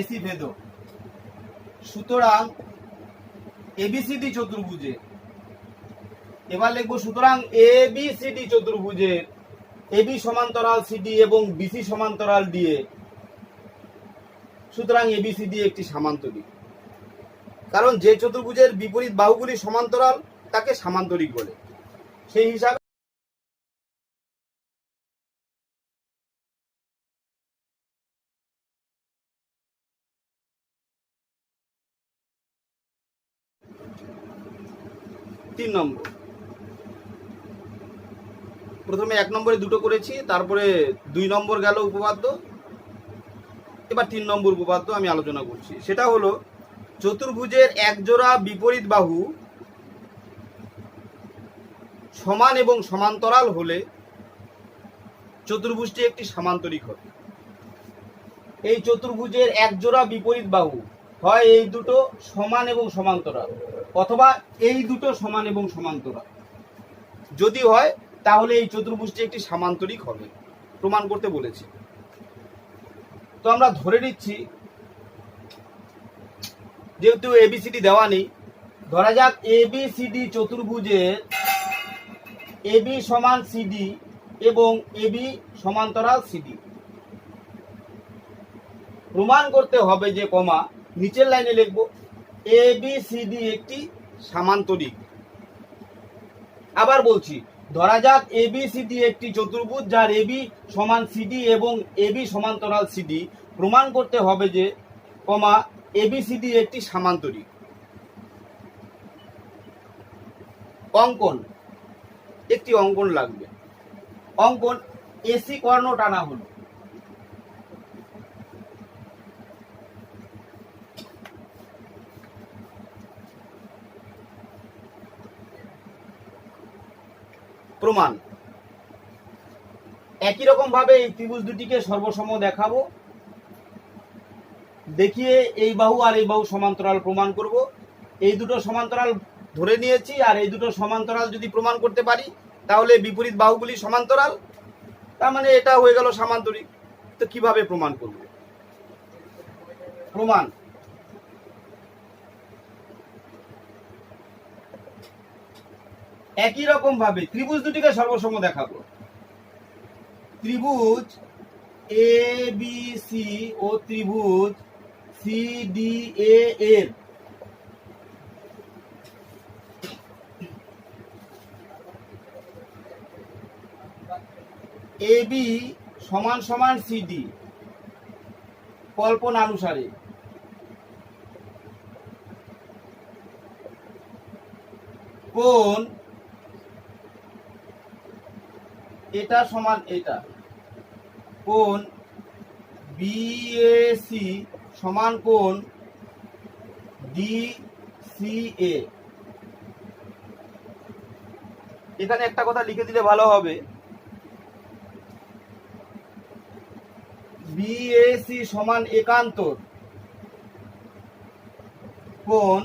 S1: এসি ভেদক। সুতরাং এবিসিডি চতুর্ভুজে, এবার লিখবো সুতরাং এবিসিডি চতুর্ভুজের এবি সমান্তরাল সিডি এবং বিসি সমান্তরাল ডিএ, সুতরাং এবিসিডি একটি সামান্তরিক। কারণ যে চতুর্ভুজের বিপরীত বাহুগুলি সমান্তরাল তাকে সামান্তরিক বলে। সেই হিসাবে তিন নম্বর, প্রথমে 1 নম্বরে দুটো করেছি, তারপরে 2 নম্বর গেল উপপাদ্য, এবার 3 নম্বর উপপাদ্য আমি আলোচনা করছি। সেটা হলো চতুর্ভুজের একজোড়া বিপরীত বাহু সমান এবং সমান্তরাল হলে চতুর্ভুজটি একটি সামান্তরিক হবে। এই চতুর্ভুজের একজোড়া বিপরীত বাহু হয় এই দুটো সমান এবং সমান্তরাল, অথবা এই দুটো সমান এবং সমান্তরাল। যদি হয় তাহলে এই চতুর্ভুজটি একটি সামান্তরিক হবে, প্রমাণ করতে বলেছে। তো আমরা ধরে নিচ্ছি, যেহেতু এবিসিডি দেওয়া নেই, ধরা যাক এবিসিডি চতুর্ভুজের এবি সমান সিডি এবং এবি সমান্তরাল সিডি। প্রমাণ করতে হবে যে কমা নিচের লাইনে লিখবো এবিসিডি একটি সামান্তরিক। আবার বলছি, ধরা যাক এবিসিডি একটি চতুর্ভুজ যার এবি সমান সিডি এবং এবি সমান্তরাল সিডি। প্রমাণ করতে হবে যে কমা এবিসিডি একটি সামান্তরিক। অঙ্কন, একটি অঙ্কন লাগবে। অঙ্কন এসি কর্ণ টানা হলো। প্রমাণ একই রকম ভাবে এই ত্রিভুজ দুটিকে সর্বসম দেখাবো, দেখিয়ে এই বাহু আর এই বাহু সমান্তরাল প্রমাণ করব। এই দুটো সমান্তরাল ধরে নিয়েছি, আর এই দুটো সমান্তরাল যদি প্রমাণ করতে পারি তাহলে বিপরীত বাহুগুলি সমান্তরাল, তার মানে এটা হয়ে গেল সামান্তরিক। তো কিভাবে প্রমাণ করব? প্রমাণ একই রকম ভাবে ত্রিভুজ দুটিকে সর্বসম দেখাবো। ত্রিভুজ এ বি সি ও ত্রিভুজ সি ডি এর এবি সমান সমান সিডি কল্পনানুসারে কোণ এটা সমান এটা, কোণ বিএসি সমান কোণ ডিসিএ। এখানে একটা কথা লিখে দিলে ভালো হবে, বিএসি সমান একান্তর কোণ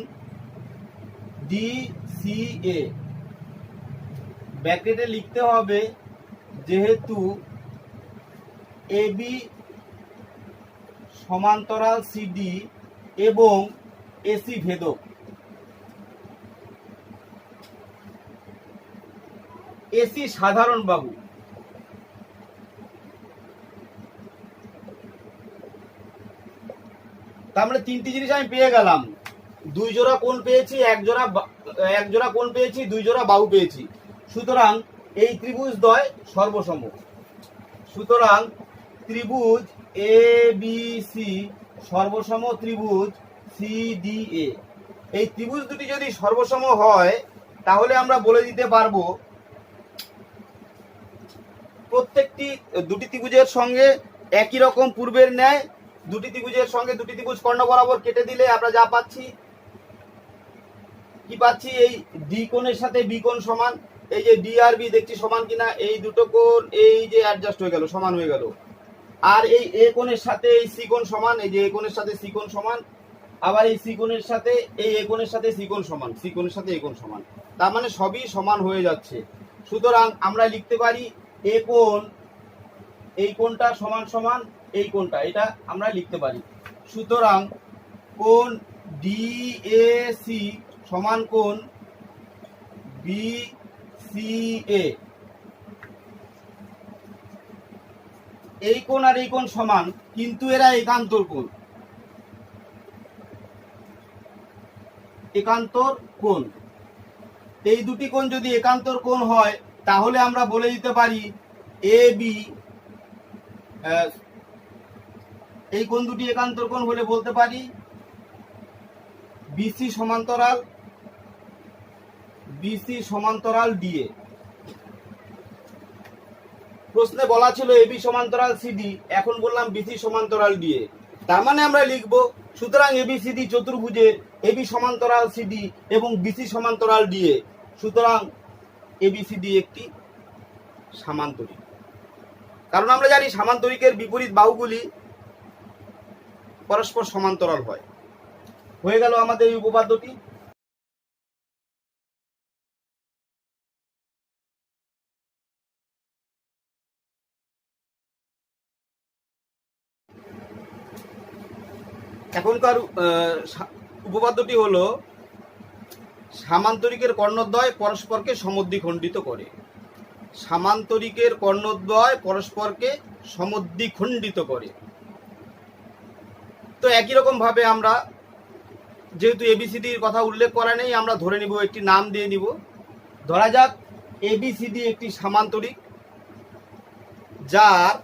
S1: ডিসিএ। ব্র্যাকেটে লিখতে হবে যেহেতু এবি সমান্তরাল সিডি এবং এসি ভেদক, এসি সাধারণ বাহু। তার মানে তিনটি জিনিস আমি পেয়ে গেলাম, 2 জোড়া কোণ পেয়েছি, এক জোড়া কোণ পেয়েছি, 2 জোড়া বাহু পেয়েছি। সুতরাং এই ত্রিভুজ দ্বয় সর্বসম। সুতরাং ত্রিভুজ এ বি সি সর্বসম ত্রিভুজ সি ডি এ। এই ত্রিভুজ দুটি যদি সর্বসম হয় তাহলে আমরা বলে দিতে পারবো প্রত্যেকটি দুটি ত্রিভুজের সঙ্গে একই রকম পূর্বের ন্যায় দুটি ত্রিভুজের সঙ্গে দুটি ত্রিভুজ কর্ণ বরাবর কেটে দিলে আমরা যা পাচ্ছি, কি পাচ্ছি, এই ডি কোণের সাথে বি কোণ সমান। এই যে ডি আর বি দেখছি সমান কিনা, এই দুটো কোণ এই যে অ্যাডজাস্ট হয়ে গেল, সমান হয়ে গেল। আর এই এ কোণের সাথে এই সি কোণ সমান, এই যে এ কোণের সাথে সি কোণ সমান। আবার এই সি কোণের সাথে এই এ কোণের সাথে সি কোণ সমান, সি কোণের সাথে এ কোণ সমান। তার মানে সবই সমান হয়ে যাচ্ছে। সুতরাং আমরা লিখতে পারি এ কোণ, এই কোণটা সমান সমান এই কোণটা, এটা আমরা লিখতে পারি। সুতরাং কোণ ডিএসি সমান কোণ বিসিএ। এই কোণ আর এই কোণ সমান, কিন্তু এরা একান্তর কোণ, একান্তর কোণ। এই দুটি কোণ যদি একান্তর কোণ হয় তাহলে আমরা বলে দিতে পারি এ বি, এই কোণ দুটি একান্তর কোণ হলে বলতে পারি বিসি সমান্তরাল, বিসি সমান্তরাল ডিএ। প্রশ্নে বলা ছিল এবি সমান্তরাল সিডি, এখন বললাম বিসি সমান্তরাল ডিএ। তার মানে আমরা লিখব সুতরাং এবিসিডি চতুর্ভুজের এবি সমান্তরাল সিডি এবং বিসি সমান্তরাল ডিএ। সুতরাং এবিসিডি একটি সামান্তরিক। কারণ আমরা জানি সামান্তরিকের বিপরীত বাহুগুলি পরস্পর সমান্তরাল হয়। হয়ে গেল আমাদের এই উপপাদ্যটি। এখনকার উপপাদ্যটি হলো সামান্তরিকের কর্ণদ্বয় পরস্পরকে সমদ্বিখণ্ডিত করে। সামান্তরিকের কর্ণদ্বয় পরস্পরকে সমদ্বিখণ্ডিত করে। তো একই রকম ভাবে আমরা, যেহেতু এবিসিডির কথা উল্লেখ করা নেই, আমরা ধরে নিব, একটি নাম দিয়ে নিব। ধরা যাক এবিসিডি একটি সামান্তরিক যার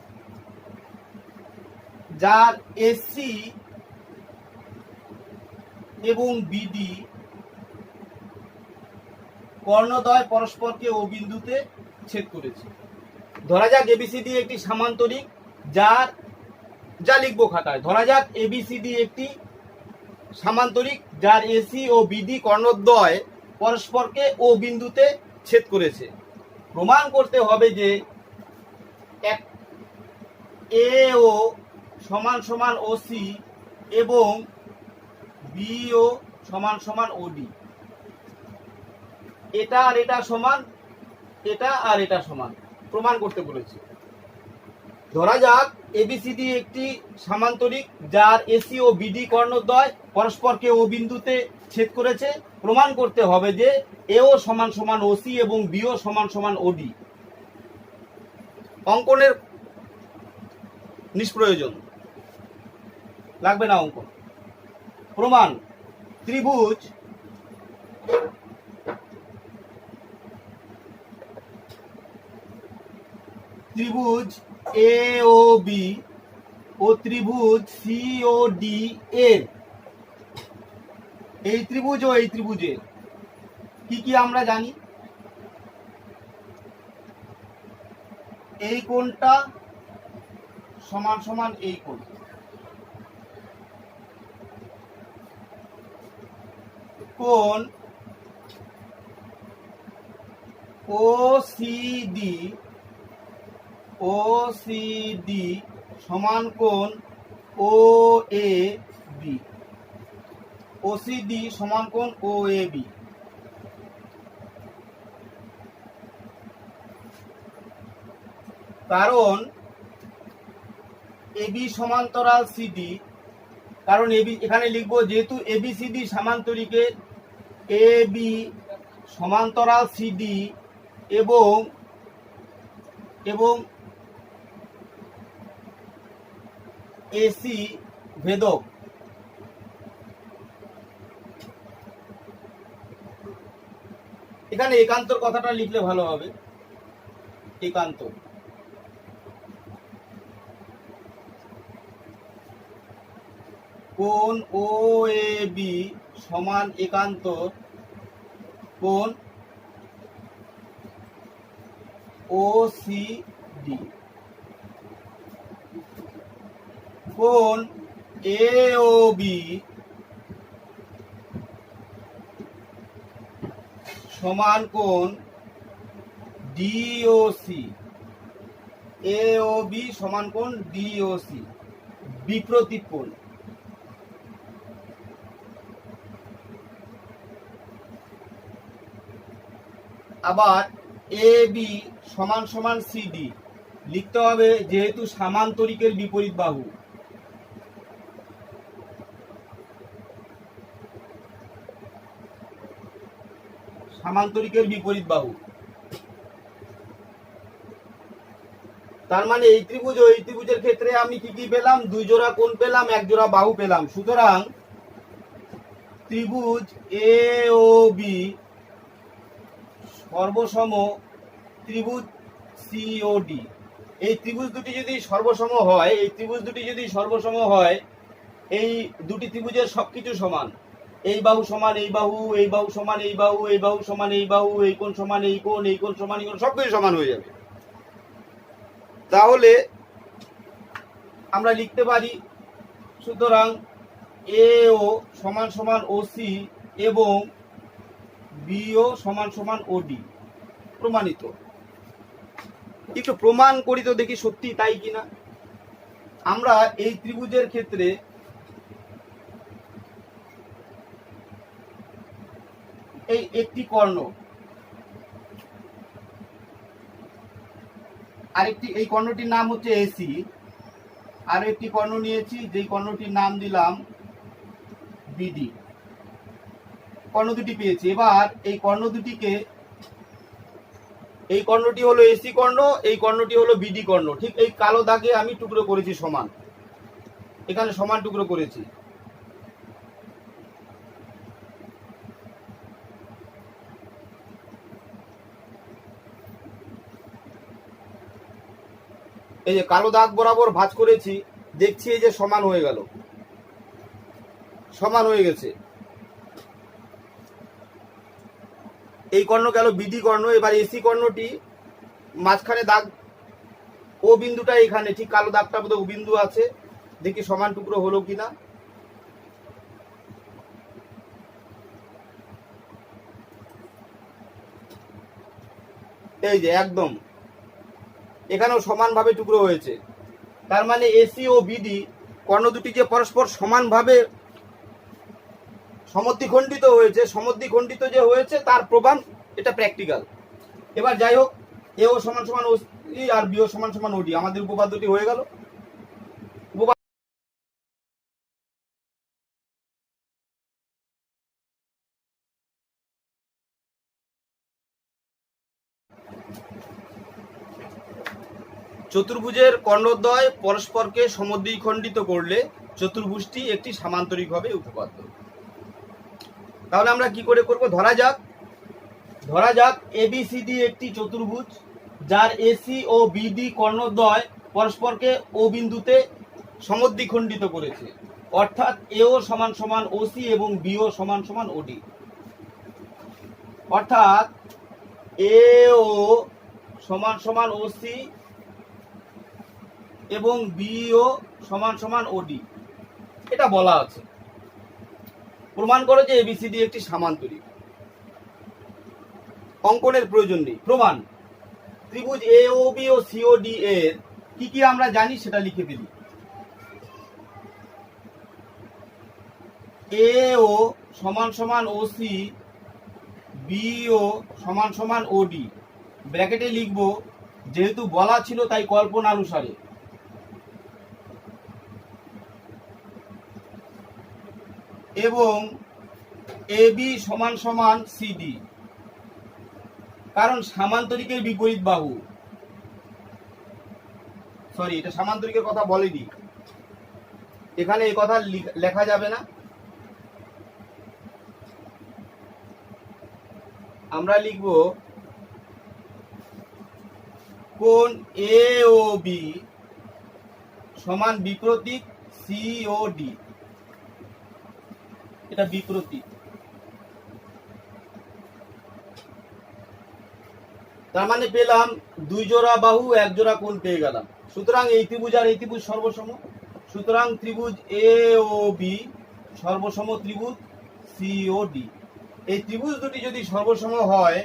S1: যার এসি এবং বিডি কর্ণদ্বয় পরস্পরকে ও বিন্দুতে ছেদ করেছে। ধরা যাক এবিসিডি একটি সামান্তরিক যার, যা লিখবো খাতায়, ধরা যাক এবিসিডি একটি সামান্তরিক যার এসি ও বিডি কর্ণদ্বয় পরস্পরকে ও বিন্দুতে ছেদ করেছে। প্রমাণ করতে হবে যে এক এ ও সমান সমান ওসি এবং বি ও সমান সমান ওডি। এটা আর এটা সমান, এটা আর এটা সমান, প্রমাণ করতে বলেছে। ধরা যাক এবিসিডি একটি সামান্তরিক যার এসি ও বিডি কর্ণদ্বয় পরস্পরকে ও বিন্দুতে ছেদ করেছে। প্রমাণ করতে হবে যে এও সমান সমান ওসি এবং বিও সমান সমান ওডি। অঙ্কনের নিষ্প্রয়োজন, লাগবে না অঙ্কন। প্রমাণ: ত্রিভুজ এ ও বি ও ত্রিভুজ সি ও ডি এর, এই ত্রিভুজ ও এই ত্রিভুজের কি কি আমরা জানি? এই কোণটা সমান সমান এই কোণ, কোণ ওসিডি সমান কোণ ও এ বি, ওসিডি সমান কোণ ও এ বি। কারণ এবি সমান্তরাল সিডি, কারণ এবি এখানে লিখবো যেহেতু এবিসিডি সামান্তরিকের এ বি সমান্তরাল সিডি এবং এসি ভেদক। এখানে একান্তর কথাটা লিখলে ভালো হবে, একান্তর। কোণ ও এ বি সমান একান্তর কোণ ও সি ডি। কোণ এ ও বি সমান কোণ ডিওসি, এ ও বি সমান কোণ ডিওসি, বিপ্রতীপ কোণ। আবার এ বি সমান সমান সিডি লিখতে হবে, যেহেতু সামান্তরিকের বিপরীত বাহু। সামান্তরিকের বিপরীত বাহু, তার মানে এই ত্রিভুজ ও এই ত্রিভুজের ক্ষেত্রে আমি কি কি পেলাম? দুই জোড়া কোণ পেলাম, এক জোড়া বাহু পেলাম। সুতরাং ত্রিভুজ এ ও বি সর্বসম ত্রিভুজ সি ও ডি। এই ত্রিভুজ দুটি যদি সর্বসম হয়, এই ত্রিভুজ দুটি যদি সর্বসম হয়, এই দুটি ত্রিভুজের সবকিছু সমান। এই বাহু সমান এই বাহু, এই বাহু সমান এই বাহু, এই বাহু সমান এই বাহু, এই কোণ সমান এই কোণ, এই কোণ সমান এই কোণ, সবকিছু সমান হয়ে যাবে। তাহলে আমরা লিখতে পারি, সুতরাং এ ও সমান সমান ও সি এবং বি ও সমান সমান ও ডি। প্রমাণিত। একটু প্রমাণ করি তো দেখি সত্যি তাই কিনা। আমরা এই ত্রিভুজের ক্ষেত্রে এই একটি কর্ণ, আরেকটি, এই কর্ণটির নাম হচ্ছে এসি, আর একটি কর্ণ নিয়েছি যেই কর্ণটির নাম দিলাম বিডি। কর্ণ দুটি পেয়েছি। এবার এই কর্ণ দুটিকে, এই কর্ণটি হলো এসি কর্ণ, এই কর্ণটি হলো বিডি কর্ণ। ঠিক এই কালো দাগে আমি টুকরো করেছি সমান, এখানে সমান টুকরো করেছি। এই যে কালো দাগ বরাবর ভাঁজ করেছি, দেখছি এই যে সমান হয়ে গেল, সমান হয়ে গেছে। এই কর্ণ গেল বিডি কর্ণ। এবার এসি কর্ণটি মাঝখানে দাগ, ও বিন্দুটা এখানে, ঠিক কালো দাগটার মধ্যে ও বিন্দু আছে, দেখি সমান টুকরো হলো কিনা। এই যে একদম এখানেও সমানভাবে টুকরো হয়েছে। তার মানে এসি ও বিডি কর্ণ দুটি যে পরস্পর সমানভাবে সমদ্বিখণ্ডিত হয়েছে, সমদ্বিখণ্ডিত যে হয়েছে তার প্রমাণ, এটা প্র্যাকটিক্যাল। এবার যাই হোক, এও সমান সমান ও আর বিও সমান সমান ওডি, আমাদের উপপাদ্যটি হয়ে গেল। চতুর্ভুজের কর্ণদ্বয় পরস্পরকে সমদ্বিখণ্ডিত করলে চতুর্ভুজটি একটি সামান্তরিক হবে উপপাদ্য। তাহলে আমরা কি করে করব? ধরা যাক এবিসিডি একটি চতুর্ভুজ যার এসি ও বিডি কর্ণদ্বয় পরস্পরকে ও বিন্দুতে সমদ্বিখণ্ডিত করেছে, অর্থাৎ এও সমান সমান ওসি এবং বিও সমান সমান ওডি। অর্থাৎ এও সমান সমান ওসি এবং বিও সমান সমান ওডি, এটা বলা আছে। প্রমাণ করে যে এবিসিডি একটি সামান্তরিক। অঙ্কনের প্রয়োজন নেই। প্রমাণ, ত্রিভুজ এ ও বি ও সি ও ডি এর কি কি আমরা জানি সেটা লিখে ফেলি। এ ও সমান সমান ওসি, বিও সমান সমান ওডি। ব্র্যাকেটে লিখব, যেহেতু বলা ছিল তাই কল্পনা অনুসারে। এবং এবি সমান সমান সিডি, কারণ সামান্তরিকের বিপরীত বাহু। সরি, এটা সামান্তরিকের কথা বলেনি, এখানে এই কথা লেখা যাবে না। আমরা লিখব কোণ এ ও বি সমান বিপ্রতীক সি ও ডি। এটা বিপ্রতীক। তার মানে পেলাম দুই জোড়া বাহু, এক জোড়া কোণ পেয়ে গেলাম। সুতরাং এই ত্রিভুজ আর এই ত্রিভুজ সর্বসম। সুতরাং ত্রিভুজ এ ও বি সর্বসম ত্রিভুজ সি ও ডি। এই ত্রিভুজ দুটি যদি সর্বসম হয়,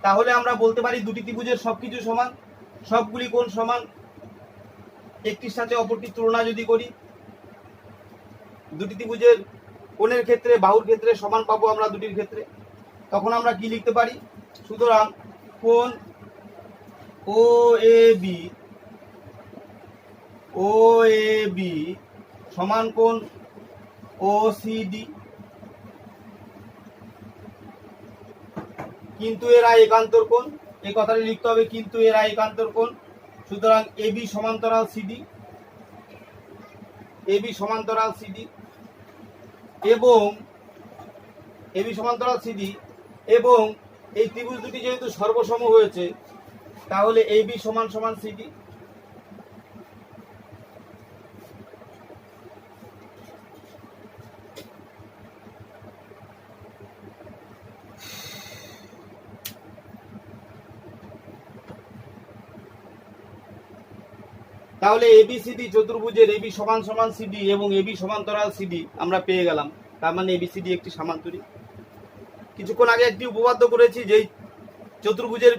S1: তাহলে আমরা বলতে পারি দুটি ত্রিভুজের সবকিছু সমান, সবগুলি কোণ সমান। একটির সাথে অপরটির তুলনা যদি করি, দুটি ত্রিভুজের কোণের ক্ষেত্রে, বাহুর ক্ষেত্রে সমান পাবো আমরা দুটির ক্ষেত্রে। তখন আমরা কি লিখতে পারি? সুতরাং কোণ ও এ বি সমান কোণ ও সি ডি, কিন্তু এরা একান্তর কোণ, এই কথাটি লিখতে হবে, কিন্তু এরা একান্তর কোণ। সুতরাং এবি সমান্তরাল সিডি, এবি সমান্তরাল সিডি এবং এবি সমান্তরাল সিডি এবং এই ত্রিভুজ দুটি যেহেতু সর্বসম হয়েছে, তাহলে এবি সমান সমান সিডি। তাহলে এবিসিডি চতুর্ভুজের এবি সমান সমান সিডি এবং এবি সমান্তরাল সিডি আমরা পেয়ে গেলাম। তার মানে এবিসিডি একটি সামান্তরিক। কিছুক্ষণ আগে একটি উপপাদ্য করেছি, যেই চতুর্ভুজের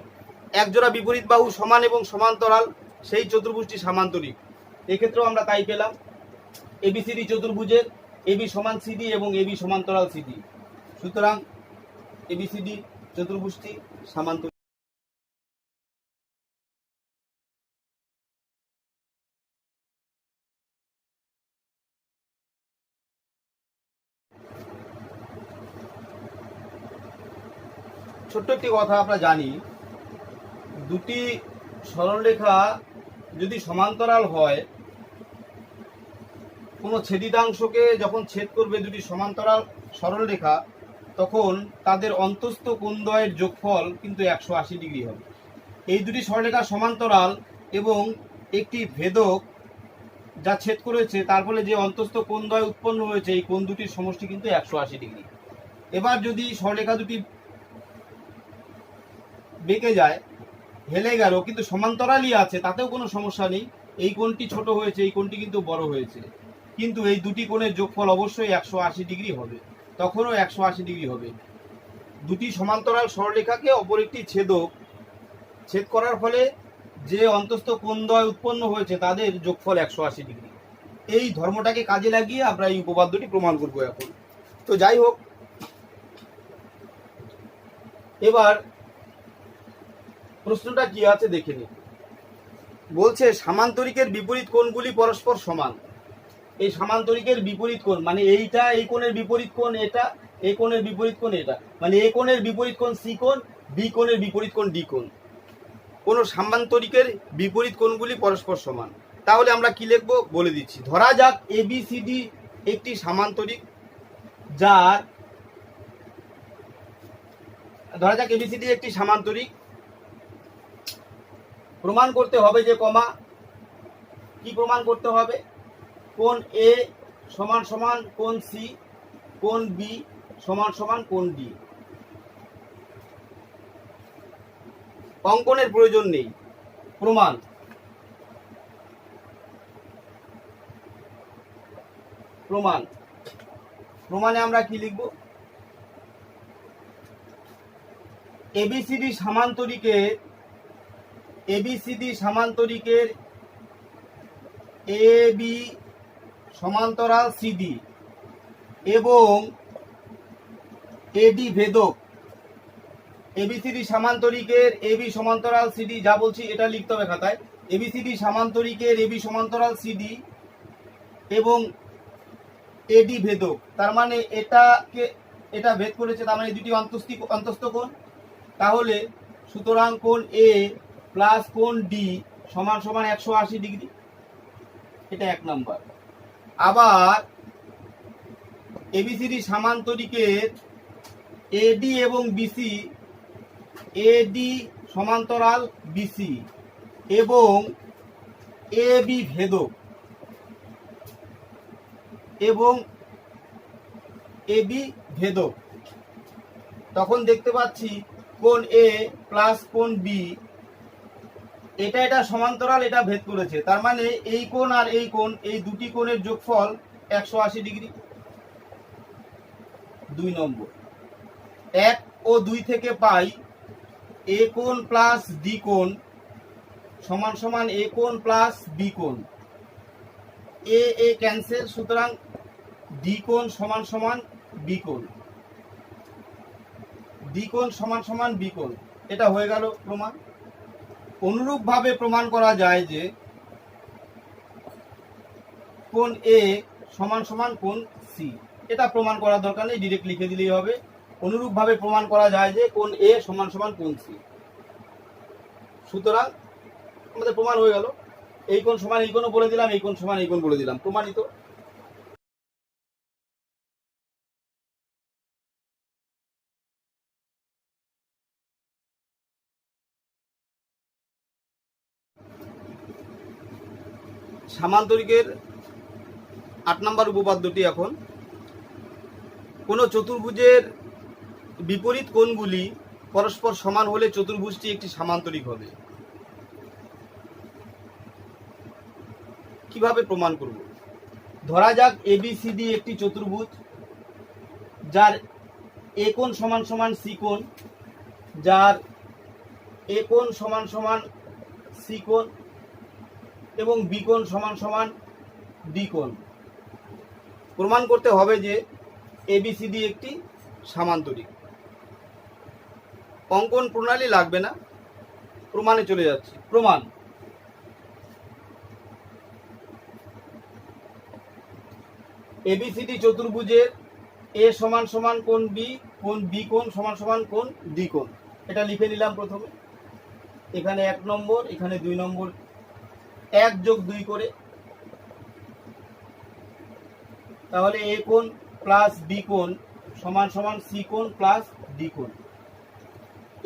S1: একজোড়া বিপরীত বাহু সমান এবং সমান্তরাল, সেই চতুর্ভুজটি সামান্তরিক। এক্ষেত্রেও আমরা তাই পেলাম, এবিসিডি চতুর্ভুজের এবি সমান সিডি এবং এবি সমান্তরাল সিডি। সুতরাং এবিসিডি চতুর্ভুজটি সামান্তরিক। ছোট্ট একটি কথা আমরা জানি, দুটি সরলরেখা যদি সমান্তরাল হয়, কোনো ছেদিতাংশকে যখন ছেদ করবে দুটি সমান্তরাল সরলরেখা, তখন তাদের অন্তস্থ কোণদ্বয়ের যোগফল কিন্তু 180 ডিগ্রি হবে। এই দুটি সরলরেখা সমান্তরাল এবং একটি ভেদক যা ছেদ করেছে, তার ফলে যে অন্তস্থ কোণদ্বয় উৎপন্ন হয়েছে, এই কোণ দুটির সমষ্টি কিন্তু 180 ডিগ্রি। এবার যদি সরলরেখা দুটি বেঁকে যায়, হেলে গেল, কিন্তু সমান্তরালই আছে, তাতেও কোনো সমস্যা নেই। এই কোণটি ছোট হয়েছে, এই কোণটি কিন্তু বড় হয়েছে, কিন্তু এই দুটি কোণের যোগফল অবশ্যই 180 ডিগ্রি হবে, তখনও 180 ডিগ্রি হবে। দুটি সমান্তরাল সরলরেখাকে অপর একটি ছেদক ছেদ করার ফলে যে অন্তস্থ কোণদ্বয় উৎপন্ন হয়েছে, তাদের যোগফল 180 ডিগ্রি। এই ধর্মটাকে কাজে লাগিয়ে আমরা এই উপপাদ্যটি প্রমাণ করব এখন। তো যাই হোক, এবার প্রশ্নটা কি আছে দেখে নিই। বলছে সামান্তরিকের বিপরীত কোণগুলি পরস্পর সমান। এই সামান্তরিকের বিপরীত কোণ মানে এইটা, এই কোণের বিপরীত কোণ এটা, এই কোণের বিপরীত কোণ এটা, মানে এই কোণের বিপরীত কোণ সি কোণ, বি কোণের বিপরীত কোণ ডি কোণ। কোন সামান্তরিকের বিপরীত কোণগুলি পরস্পর সমান। তাহলে আমরা কি লিখব বলে দিচ্ছি। ধরা যাক এবিসিডি একটি সামান্তরিক, যার ধরা যাক এবিসিডি একটি সামান্তরিক। প্রমাণ করতে হবে যে কি প্রমাণ করতে হবে? কোণ এ সমান সমান কোণ সি, কোণ বি সমান সমান কোণ ডি। অঙ্কনের প্রয়োজন নেই, প্রমাণে আমরা কি লিখব? এবিসিডি সামান্তরিকের এ বি সমান্তরাল সিডি এবং এডি ভেদক। এবিসিডি সামান্তরিকের এবি সমান্তরাল সিডি, যা বলছি এটা লিখতে হবে খাতায়। এবিসিডি সামান্তরিকের এবি সমান্তরাল সিডি এবং এডি ভেদক, তার মানে এটা ভেদ করেছে, তার মানে দুটি অন্তস্থ কোণ। তাহলে সুতরাং কোণ এ প্লাস কোণ ডি সমান সমান 180 ডিগ্রি। এটা 1 নম্বর। আবার এবিসিডি সামান্তরিকের এডি এবং বিসি, এডি সমান্তরাল বিসি এবং এবি ভেদক তখন দেখতে পাচ্ছি কোণ এ প্লাস কোণ বি, এটা সমান্তরাল, এটা ভেদ করেছে, তার মানে এই কোণ আর এই কোণ, এই দুটি কোণের যোগফল 180 ডিগ্রি। 2 নম্বর। 1 ও 2 থেকে পাই এ কোণ প্লাস ডি কোণ সমান সমান এ কোণ প্লাস বি কোণ। এ ক্যান্সেল, সুতরাং ডি কোণ সমান সমান বি কোণ। এটা হয়ে গেল প্রমাণ। অনুরূপভাবে প্রমাণ করা যায় যে কোণ এ সমান সমান কোণ সি। এটা প্রমাণ করার দরকার নেই, ডিরেক্ট লিখে দিলেই হবে। অনুরূপভাবে প্রমাণ করা যায় যে কোণ এ সমান সমান কোণ সি। সুতরাং আমাদের প্রমাণ হয়ে গেল। এই কোণ সমান এই কোণও বলে দিলাম, এই কোণ সমান এই কোণ বলে দিলাম, প্রমাণিত। সামান্তরিকের 8 নম্বর উপপাদ্যটি এখন, কোন চতুর্ভুজের বিপরীত কোণগুলি পরস্পর সমান হলে চতুর্ভুজটি একটি সামান্তরিক হবে। কিভাবে প্রমাণ করব? ধরা যাক ABCD একটি চতুর্ভুজ, যার এ কোণ সমান সমান সি কোণ, যার এ কোণ সমান সমান সি কোণ এবং বি কোণ সমান সমান ডি কোণ। প্রমাণ করতে হবে যে ABCD একটি সামান্তরিক। অঙ্কন প্রণালী লাগবে না, প্রমাণে চলে যাচ্ছে। প্রমাণ: ABCD চতুর্ভুজের এ সমান সমান কোণ বি, কোণ বি কোণ সমান সমান কোণ ডি কোণ। এটা লিখে নিলাম প্রথমে। এখানে 1 নম্বর, এখানে 2 নম্বর, 1 যোগ 2 করে। তাহলে এ কোণ প্লাস বি কোণ সমান সমান সি কোণ প্লাস ডি কোণ।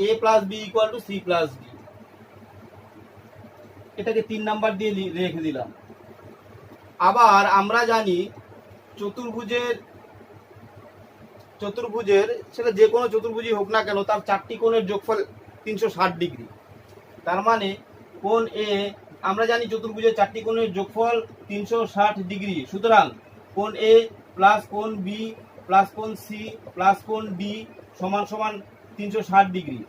S1: A plus B equal to C plus D. এটাকে 3 নাম্বার দিয়ে রেখে দিলাম। আবার আমরা জানি চতুর্ভুজের সেটা যে কোনো চতুর্ভুজই হোক না কেন, তার 4টি কোণের যোগফল 360 ডিগ্রি। তার মানে কোণ এ, আমরা জানি চতুর্ভুজের 4টি কোণের যোগফল 360 ডিগ্রি। সুতরাং কোণ এ প্লাস কোণ বি প্লাস কোণ সি প্লাস কোণ ডি সমান সমান 360 ডিগ্রি।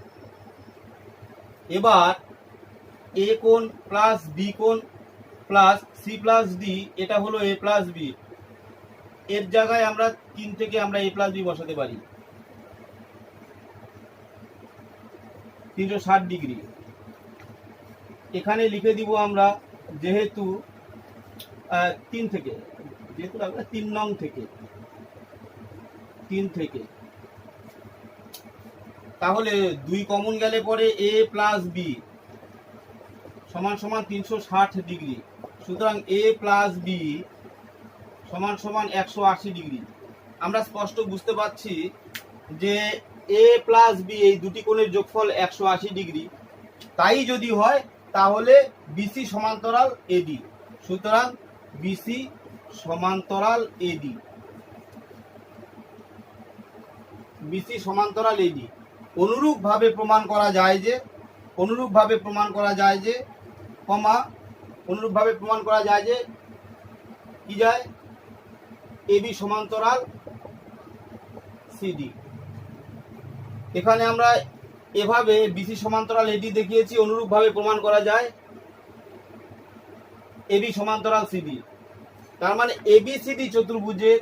S1: এবার এ কোণ প্লাস বি কোণ প্লাস সি প্লাস ডি, এটা হলো এ প্লাস বি। এর জায়গায় আমরা 3 থেকে আমরা এ প্লাস বি বসাতে পারি। 360 ডিগ্রি এখানে লিখে দিব আমরা, যেহেতু 3 থেকে, যেহেতু আমরা 3 নং থেকে, 3 থেকে, তাহলে 2 কমন গেলে পরে এ প্লাস বি সমান সমান 360 ডিগ্রি। সুতরাং এ প্লাস বি সমান সমান 180 ডিগ্রি। আমরা স্পষ্ট বুঝতে পারছি যে এ প্লাস বি এই দুটি কোণের যোগফল 180 ডিগ্রি। তাই যদি হয় তাহলে বিসি সমান্তরাল এডি। সুতরাং বিসি সমান্তরাল এডি, বিসি সমান্তরাল এডি। অনুরূপভাবে প্রমাণ করা যায় যে, অনুরূপভাবে প্রমাণ করা যায় যে, অনুরূপভাবে প্রমাণ করা যায় যে কি যায়, এবি সমান্তরাল সিডি। এখানে আমরা এভাবে বিসি সমান্তরাল এডি দেখিয়েছি। অনুরূপভাবে প্রমাণ করা যায় এবি সমান্তরাল সিডি। তার মানে এবিসিডি চতুর্ভুজের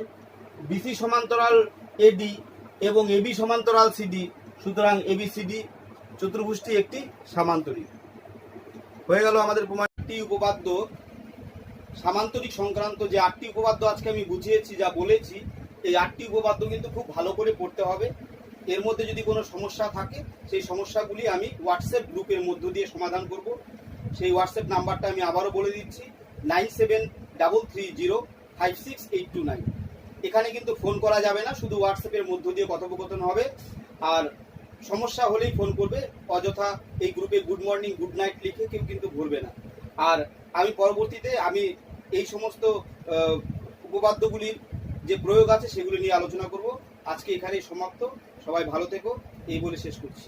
S1: বিসি সমান্তরাল এডি এবং এবি সমান্তরাল সিডি। সুতরাং এবিসিডি চতুর্ভুজটি একটি সামান্তরিক। হয়ে গেল আমাদের প্রমাণ। 8টি উপপাদ্য, সামান্তরিক সংক্রান্ত যে 8টি উপপাদ্য আজকে আমি বুঝিয়েছি, যা বলেছি, এই 8টি উপপাদ্য কিন্তু খুব ভালো করে পড়তে হবে। এর মধ্যে যদি কোনো সমস্যা থাকে, সেই সমস্যাগুলি আমি হোয়াটসঅ্যাপ গ্রুপের মধ্য দিয়ে সমাধান করব। সেই হোয়াটসঅ্যাপ নাম্বারটা আমি আবারও বলে দিচ্ছি, 9733056829। এখানে কিন্তু ফোন করা যাবে না, শুধু হোয়াটসঅ্যাপের মধ্য দিয়ে কথোপকথন হবে। আর সমস্যা হলেই ফোন করবে, অযথা এই গ্রুপে গুড মর্নিং গুড নাইট লিখে কেউ কিন্তু ভুলবে না। আর আমি পরবর্তীতে আমি এই সমস্ত উপপাদ্যগুলির যে প্রয়োগ আছে সেগুলি নিয়ে আলোচনা করব। আজকে এখানেই সমাপ্ত। সবাই ভালো থেকো, এই বলে শেষ করছি।